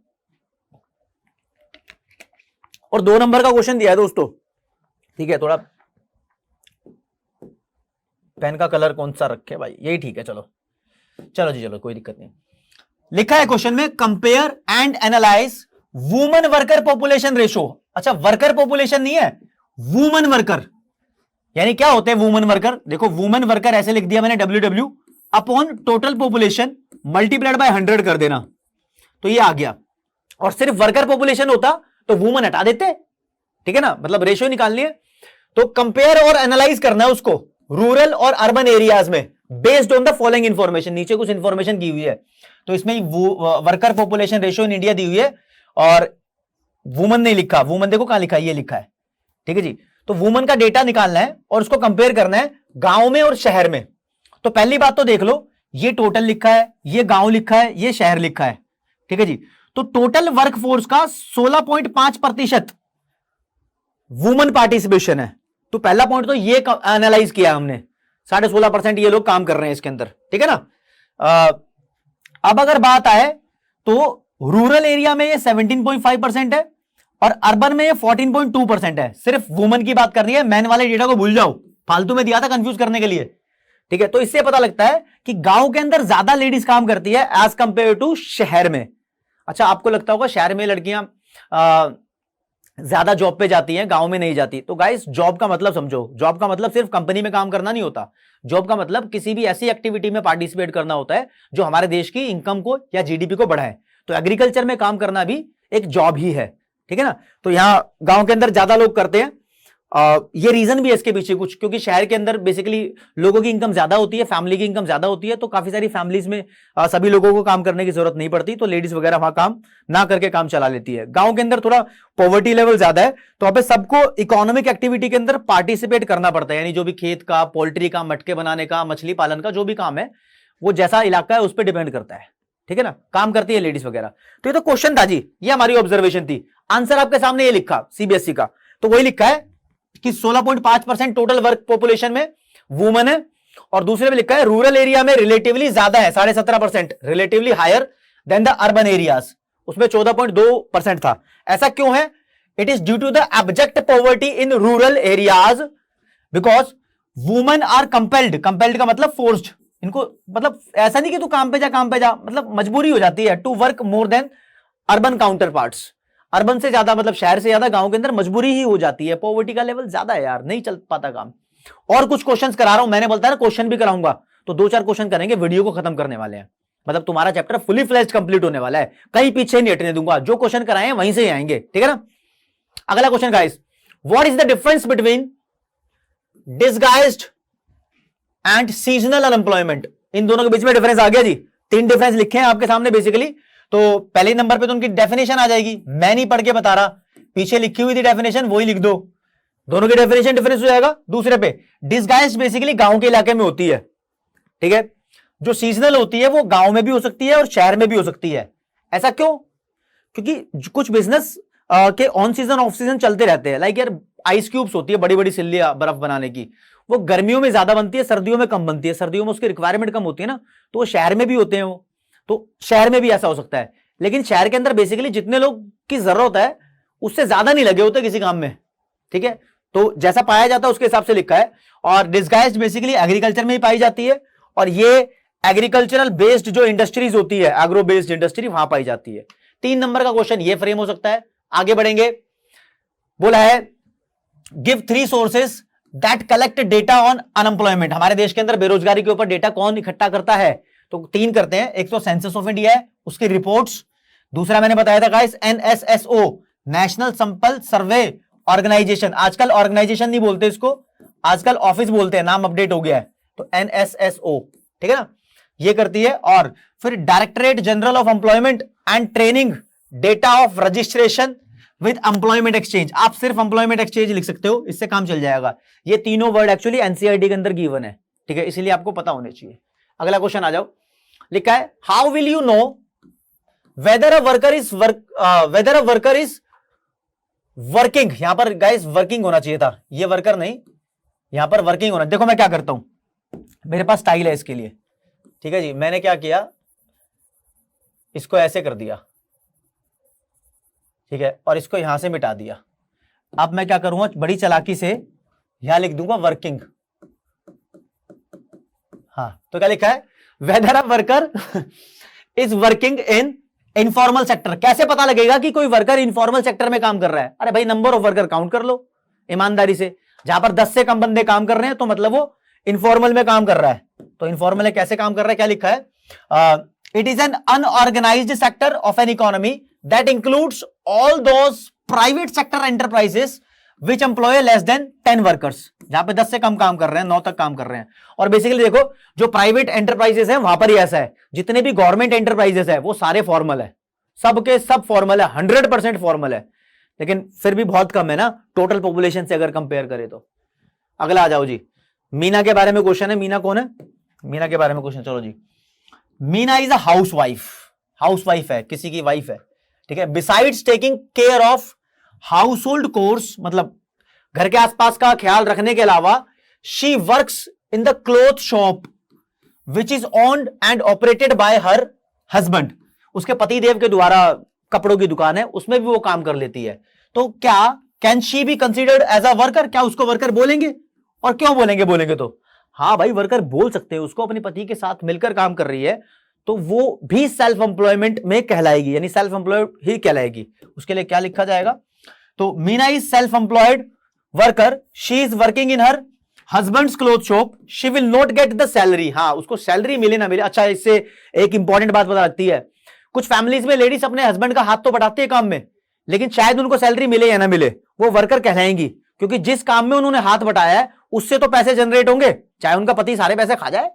और 2 नंबर का क्वेश्चन दिया है दोस्तों, ठीक है। थोड़ा पेन का कलर कौन सा रखे भाई, यही ठीक है, चलो चलो जी, चलो कोई दिक्कत नहीं। लिखा है क्वेश्चन में, compare and analyse woman worker population ratio. अच्छा, वर्कर पॉपुलेशन नहीं है, वुमन वर्कर, यानी क्या होते हैं वुमन वर्कर। देखो, वुमन वर्कर ऐसे लिख दिया मैंने, WW upon total population multiplied by 100 कर देना, तो ये आ गया। और सिर्फ वर्कर पॉपुलेशन होता तो वुमन हटा देते, ठीक है ना, मतलब रेशियो निकालनी है। तो कंपेयर और एनालाइज करना है उसको रूरल और अर्बन एरियाज में, based on the following information. नीचे कुछ इंफॉर्मेशन की हुई है, तो इसमें worker population ratio in India दी हुई है, और वुमन नहीं लिखा, वुमन देखो कहां लिखा है, ये लिखा है, ठीक है जी। तो वुमन का डेटा निकालना है और उसको कंपेयर करना है गांव में और शहर में। तो पहली बात तो देख लो, ये टोटल लिखा है, ये गांव लिखा है, ये शहर लिखा है, ठीक है जी। तो टोटल वर्कफोर्स का 16.5% वुमन पार्टिसिपेशन है। तो पहला पॉइंट तो ये एनालाइज किया हमने, 16.5% ये लोग काम कर रहे हैं इसके अंदर, ठीक है ना। अब अगर बात आए तो रूरल एरिया में ये 17.5% है और अर्बन में ये 14.2% है। सिर्फ वुमन की बात करनी है, मैन वाले डेटा को भूल जाओ, फालतू में दिया था कंफ्यूज करने के लिए, ठीक है। तो इससे पता लगता है कि गांव के अंदर ज्यादा लेडीज काम करती है एज कंपेयर टू शहर में। अच्छा, आपको लगता होगा शहर में लड़कियां ज्यादा जॉब पे जाती हैं, गांव में नहीं जाती। तो गाइस, जॉब का मतलब समझो, जॉब का मतलब सिर्फ कंपनी में काम करना नहीं होता। जॉब का मतलब किसी भी ऐसी एक्टिविटी में पार्टिसिपेट करना होता है जो हमारे देश की इनकम को या जीडीपी को बढ़ाए। तो एग्रीकल्चर में काम करना भी एक जॉब ही है, ठीक है ना। तो यहां गांव के अंदर ज्यादा लोग करते हैं। ये रीजन भी है इसके पीछे कुछ, क्योंकि शहर के अंदर बेसिकली लोगों की इनकम ज्यादा होती है, फैमिली की इनकम ज्यादा होती है, तो काफी सारी फैमिलीज में सभी लोगों को काम करने की जरूरत नहीं पड़ती, तो लेडीज वगैरह वहां काम ना करके काम चला लेती है। गांव के अंदर थोड़ा पॉवर्टी लेवल ज्यादा है, तो वहां पे सबको इकोनॉमिक एक्टिविटी के अंदर पार्टिसिपेट करना पड़ता है। यानी जो भी खेत का, पोल्ट्री का, मटके बनाने का, मछली पालन का जो भी काम है, वो जैसा इलाका है उस पर डिपेंड करता है, ठीक है ना। काम करती है लेडीज वगैरह। तो ये तो क्वेश्चन था जी, ये हमारी ऑब्जर्वेशन थी। आंसर आपके सामने ये लिखा सीबीएसई का, तो वही लिखा है कि 16.5% टोटल वर्क पॉपुलेशन में वुमन है, और दूसरे में लिखा है रूरल एरिया में रिलेटिवली ज्यादा है, 17.5%, relatively higher than the urban areas, उसमें 14.2% था। ऐसा क्यों है? It is due to the abject poverty in rural areas because women are compelled, compelled का मतलब फोर्स्ड, इनको मतलब ऐसा नहीं कि तू काम पे जा, काम पे जा, मतलब मजबूरी हो जाती है to work more than urban counterparts. Urban से ज्यादा, मतलब शहर से ज्यादा गांव के अंदर मजबूरी ही हो जाती है, पॉवर्टी का लेवल ज्यादा है यार, नहीं चल पाता काम। और कुछ क्वेश्चंस करा रहा हूं, मैंने बोलता है ना क्वेश्चन भी कराऊंगा, तो 2-4 क्वेश्चन करेंगे, वीडियो को खत्म करने वाले हैं। मतलब तुम्हारा चैप्टर फुली फ्लेज्ड कंप्लीट होने वाला है, कहीं पीछे नहीं हटने दूंगा, जो क्वेश्चन कराए हैं वहीं से ही आएंगे, ठीक है ना। अगला question guys, what is the difference between disguised and seasonal unemployment? इन दोनों के बीच में डिफरेंस आ गया जी। 3 डिफरेंस लिखे हैं आपके सामने बेसिकली। तो पहले नंबर पे तो उनकी डेफिनेशन आ जाएगी, मैं नहीं पढ़ के बता रहा, पीछे लिखी हुई थी डेफिनेशन, वही लिख दो, दोनों की डेफिनेशन डिफरेंस हो जाएगा। दूसरे पे डिसगाइज बेसिकली गांव के इलाके में होती है, ठीक है। जो सीजनल होती है वो गांव में भी हो सकती है और शहर में भी हो सकती है। ऐसा क्यों? क्योंकि कुछ बिजनेस के ऑन सीजन ऑफ सीजन चलते रहते हैं। लाइक यार आइस क्यूब्स होती है, बड़ी बड़ी सिल्लियां बर्फ बनाने की, वो गर्मियों में ज्यादा बनती है, सर्दियों में कम बनती है, सर्दियों में उसकी रिक्वायरमेंट कम होती है ना, तो वो शहर में भी होते हैं वो, तो शहर में भी ऐसा हो सकता है। लेकिन शहर के अंदर बेसिकली जितने लोग की जरूरत है उससे ज्यादा नहीं लगे होते किसी काम में, ठीक है। तो जैसा पाया जाता है उसके हिसाब से लिखा है। और डिसगाइज्ड बेसिकली एग्रीकल्चर में ही पाई जाती है, और ये एग्रीकल्चरल बेस्ड जो इंडस्ट्रीज होती है, एग्रो बेस्ड इंडस्ट्री, वहां पाई जाती है। 3 नंबर का क्वेश्चन ये फ्रेम हो सकता है। आगे बढ़ेंगे, बोला है give 3 sources that collect data on unemployment. हमारे देश के अंदर बेरोजगारी के ऊपर डेटा कौन इकट्ठा करता है? तो 3 करते हैं। एक तो सेंसस ऑफ इंडिया है, उसकी रिपोर्ट्स। दूसरा मैंने बताया था guys NSSO, national sample survey organisation. आजकल ऑर्गेनाइजेशन नहीं बोलते इसको, आजकल ऑफिस बोलते हैं, नाम अपडेट हो गया है। तो एनएसएसओ, ठीक है ना, ये करती है। और फिर directorate general of employment and training, data of registration with employment exchange. आप सिर्फ एम्प्लॉयमेंट एक्सचेंज लिख सकते हो, इससे काम चल जाएगा। ये तीनों वर्ड एक्चुअली एनसीईआरटी के अंदर गिवन है, ठीक है, इसीलिए आपको पता होने चाहिए। अगला क्वेश्चन आ जाओ, लिखा है how will you know whether a worker is working. यहां पर गाइस वर्किंग होना चाहिए था, ये वर्कर नहीं, यहां पर वर्किंग होना। देखो मैं क्या करता हूं, मेरे पास स्टाइल है इसके लिए, ठीक है जी। मैंने क्या किया, इसको ऐसे कर दिया, ठीक है, और इसको यहां से मिटा दिया। अब मैं क्या करूंगा, बड़ी चालाकी से यहां लिख दूंगा वर्किंग। हाँ, तो क्या लिखा है, weather a worker is working in informal sector. कैसे पता लगेगा कि कोई वर्कर इनफॉर्मल सेक्टर में काम कर रहा है? अरे भाई नंबर ऑफ वर्कर काउंट कर लो ईमानदारी से। जहां पर 10 से कम बंदे काम कर रहे हैं तो मतलब वो इनफॉर्मल में काम कर रहा है। तो इनफॉर्मल है, कैसे काम कर रहा है, क्या लिखा है, it is an unorganised sector of an economy that includes all those private sector enterprises which employ less than 10 workers. जहां पे 10 से कम काम कर रहे हैं, 9 तक काम कर रहे हैं। और बेसिकली देखो, जो प्राइवेट एंटरप्राइजेस है वहां पर ही ऐसा है, जितने भी गवर्नमेंट एंटरप्राइजेस है वो सारे फॉर्मल है, सबके सब फॉर्मल है, 100% फॉर्मल है। लेकिन फिर भी बहुत कम है ना टोटल पॉपुलेशन से अगर कंपेयर करें तो। अगला आ जाओ जी, मीना के बारे में क्वेश्चन है। मीना कौन है? मीना के बारे में क्वेश्चन, चलो जी। मीना इज अ हाउसवाइफ है, किसी की वाइफ है, ठीक है। Besides taking care of house hold course, मतलब घर के आसपास का ख्याल रखने के अलावा she works in the cloth shop which is owned and operated by her husband. उसके पतिदेव के द्वारा कपड़ों की दुकान है, उसमें भी वो काम कर लेती है। तो क्या can she be considered as a worker? क्या उसको वर्कर बोलेंगे? और क्यों बोलेंगे? बोलेंगे तो हाँ भाई वर्कर बोल सकते हैं उसको, अपने पति के साथ मिलकर काम कर रही है तो वो भी सेल्फ एम्प्लॉयमेंट में कहलाएगी, यानी सेल्फ एम्प्लॉयड ही कहलाएगी। उसके लिए क्या लिखा जाएगा? तो Meena is self employed worker, she is working in her husband's cloth shop, she will not get the salary. हाँ, उसको सैलरी मिले ना मिले। अच्छा, इससे एक इंपॉर्टेंट बात पता लगती है, कुछ फैमिलीज में लेडीज अपने हस्बैंड का हाथ तो बटाती है काम में, लेकिन शायद उनको सैलरी मिले या ना मिले, वो वर्कर कहलाएंगी, क्योंकि जिस काम में उन्होंने हाथ बटाया है उससे तो पैसे जनरेट होंगे, चाहे उनका पति सारे पैसे खा जाए,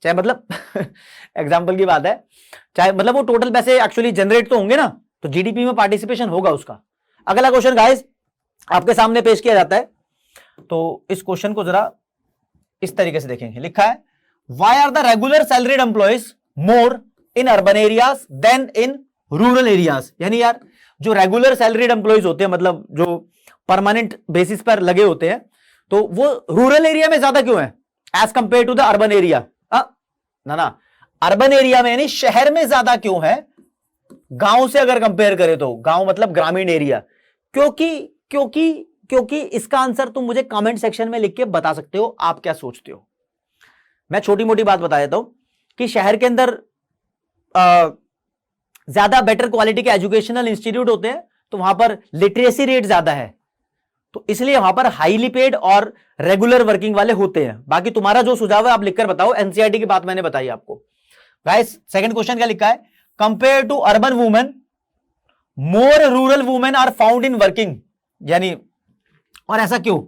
चाहे मतलब एग्जाम्पल की बात है, चाहे मतलब वो टोटल पैसे एक्चुअली जनरेट तो होंगे ना, तो जीडीपी में पार्टिसिपेशन होगा उसका। अगला क्वेश्चन गाइस आपके सामने पेश किया जाता है, तो इस क्वेश्चन को जरा इस तरीके से देखेंगे। लिखा है why are the regular salaried employees more in urban areas than in rural areas. यानी यार जो रेगुलर सैलरीड एम्प्लॉयज होते हैं, मतलब जो परमानेंट बेसिस पर लगे होते हैं, तो वो रूरल एरिया में ज्यादा क्यों है as compare to the urban area? ना अर्बन एरिया में यानी शहर में ज्यादा क्यों है गांव से अगर कंपेयर करें तो? गांव मतलब ग्रामीण एरिया। क्योंकि इसका आंसर तुम मुझे कमेंट सेक्शन में लिख के बता सकते हो, आप क्या सोचते हो। मैं छोटी मोटी बात बता देता हूं कि शहर के अंदर ज्यादा बेटर क्वालिटी के एजुकेशनल इंस्टीट्यूट होते हैं, तो वहां पर लिटरेसी रेट ज्यादा है, तो इसलिए वहां पर हाईली पेड और रेगुलर वर्किंग वाले होते हैं। बाकी तुम्हारा जो सुझाव है आप लिखकर बताओ, एनसीईआरटी की बात मैंने बताई आपको। गाइस सेकंड क्वेश्चन क्या लिखा है? Compare to urban women more rural women are found in working. यानी और ऐसा क्यों?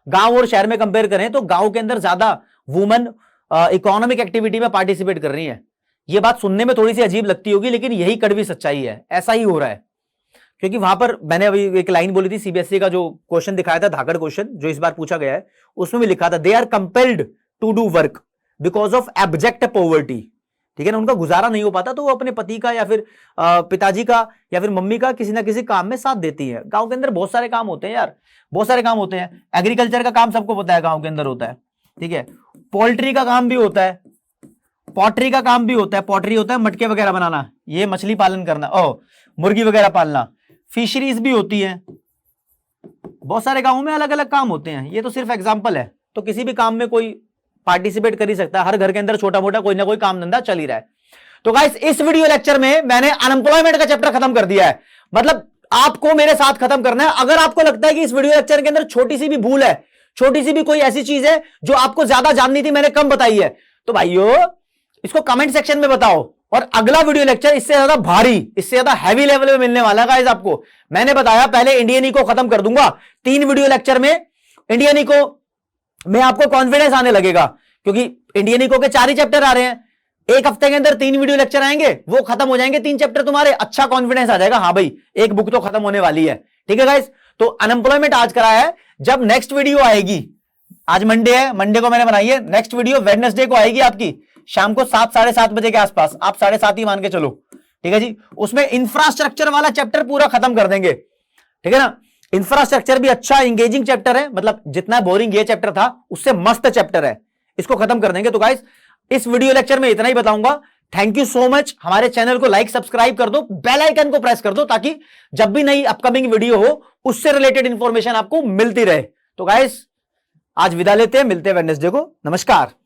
गांव और शहर में कंपेयर करें तो गांव के अंदर ज्यादा वुमेन इकोनॉमिक एक्टिविटी में पार्टिसिपेट कर रही है। यह बात सुनने में थोड़ी सी अजीब लगती होगी, लेकिन यही कड़वी सच्चाई है, ऐसा ही हो रहा है। क्योंकि वहां पर मैंने अभी एक लाइन बोली थी, सीबीएसई का जो क्वेश्चन दिखाया था, धाकड़ क्वेश्चन जो इस बार पूछा गया है, उसमें भी लिखा था they are compelled to do work because of abject poverty. ठीक है ना, उनका गुजारा नहीं हो पाता तो वो अपने पति का या फिर पिताजी का या फिर मम्मी का किसी ना किसी काम में साथ देती है। गांव के अंदर बहुत सारे काम होते हैं यार, बहुत सारे काम होते हैं। एग्रीकल्चर का काम सबको पता है गांव के अंदर होता है, ठीक है। पोल्ट्री का काम भी होता है, पॉटरी का काम भी होता है। पॉटरी होता है मटके वगैरह बनाना, ये मछली पालन करना, मुर्गी वगैरह पालना। फिशरीज भी होती है, बहुत सारे गांवों में अलग अलग काम होते हैं। ये तो सिर्फ एग्जांपल है, तो किसी भी काम में कोई पार्टिसिपेट कर ही सकता है। हर घर के अंदर छोटा मोटा कोई ना कोई काम धंधा चल ही रहा है। तो गाइस इस वीडियो लेक्चर में मैंने अनएम्प्लॉयमेंट का चैप्टर खत्म कर दिया है, मतलब आपको मेरे साथ खत्म करना है। अगर आपको लगता है कि इस वीडियो लेक्चर के अंदर छोटी सी भी भूल है, छोटी सी भी कोई ऐसी चीज है जो आपको ज्यादा जाननी थी मैंने कम बताई है, तो भाइयों इसको कमेंट सेक्शन में बताओ। और अगला वीडियो लेक्चर इससे ज्यादा भारी, इससे ज्यादा हैवी लेवल में मिलने वाला है गाइस आपको। मैंने बताया पहले इंडियन इको खत्म कर दूंगा, 3 वीडियो लेक्चर में इंडियन इको में आपको कॉन्फिडेंस आने लगेगा, क्योंकि इंडियन इको के 4 ही चैप्टर आ रहे हैं। एक हफ्ते के अंदर 3 वीडियो लेक्चर आएंगे, वो खत्म हो जाएंगे 3 चैप्टर तुम्हारे, अच्छा कॉन्फिडेंस आ जाएगा, हाँ भाई एक बुक तो खत्म होने वाली है। ठीक है गाइस, तो अनएम्प्लॉयमेंट आज कराया है। जब नेक्स्ट वीडियो आएगी, आज मंडे है, मंडे को मैंने बनाई है, नेक्स्ट वीडियो वेडनेसडे को आएगी आपकी शाम को 7 साढ़े 7 बजे के आसपास, आप 7:30 ही मान के चलो, ठीक है जी। उसमें इंफ्रास्ट्रक्चर वाला चैप्टर पूरा खत्म कर देंगे, ठीक है ना। इंफ्रास्ट्रक्चर भी अच्छा इंगेजिंग चैप्टर है, मतलब जितना बोरिंग ये चैप्टर था उससे मस्त चैप्टर है, इसको खत्म कर देंगे। तो गाइस इस वीडियो लेक्चर में इतना ही बताऊंगा। Thank you so much. हमारे चैनल को लाइक सब्सक्राइब कर दो, बेल आइकन को प्रेस कर दो, ताकि जब भी नई अपकमिंग वीडियो हो उससे रिलेटेड इंफॉर्मेशन आपको मिलती रहे। तो गाइस आज विदा लेते हैं, मिलते हैं वेडनेसडे को। नमस्कार।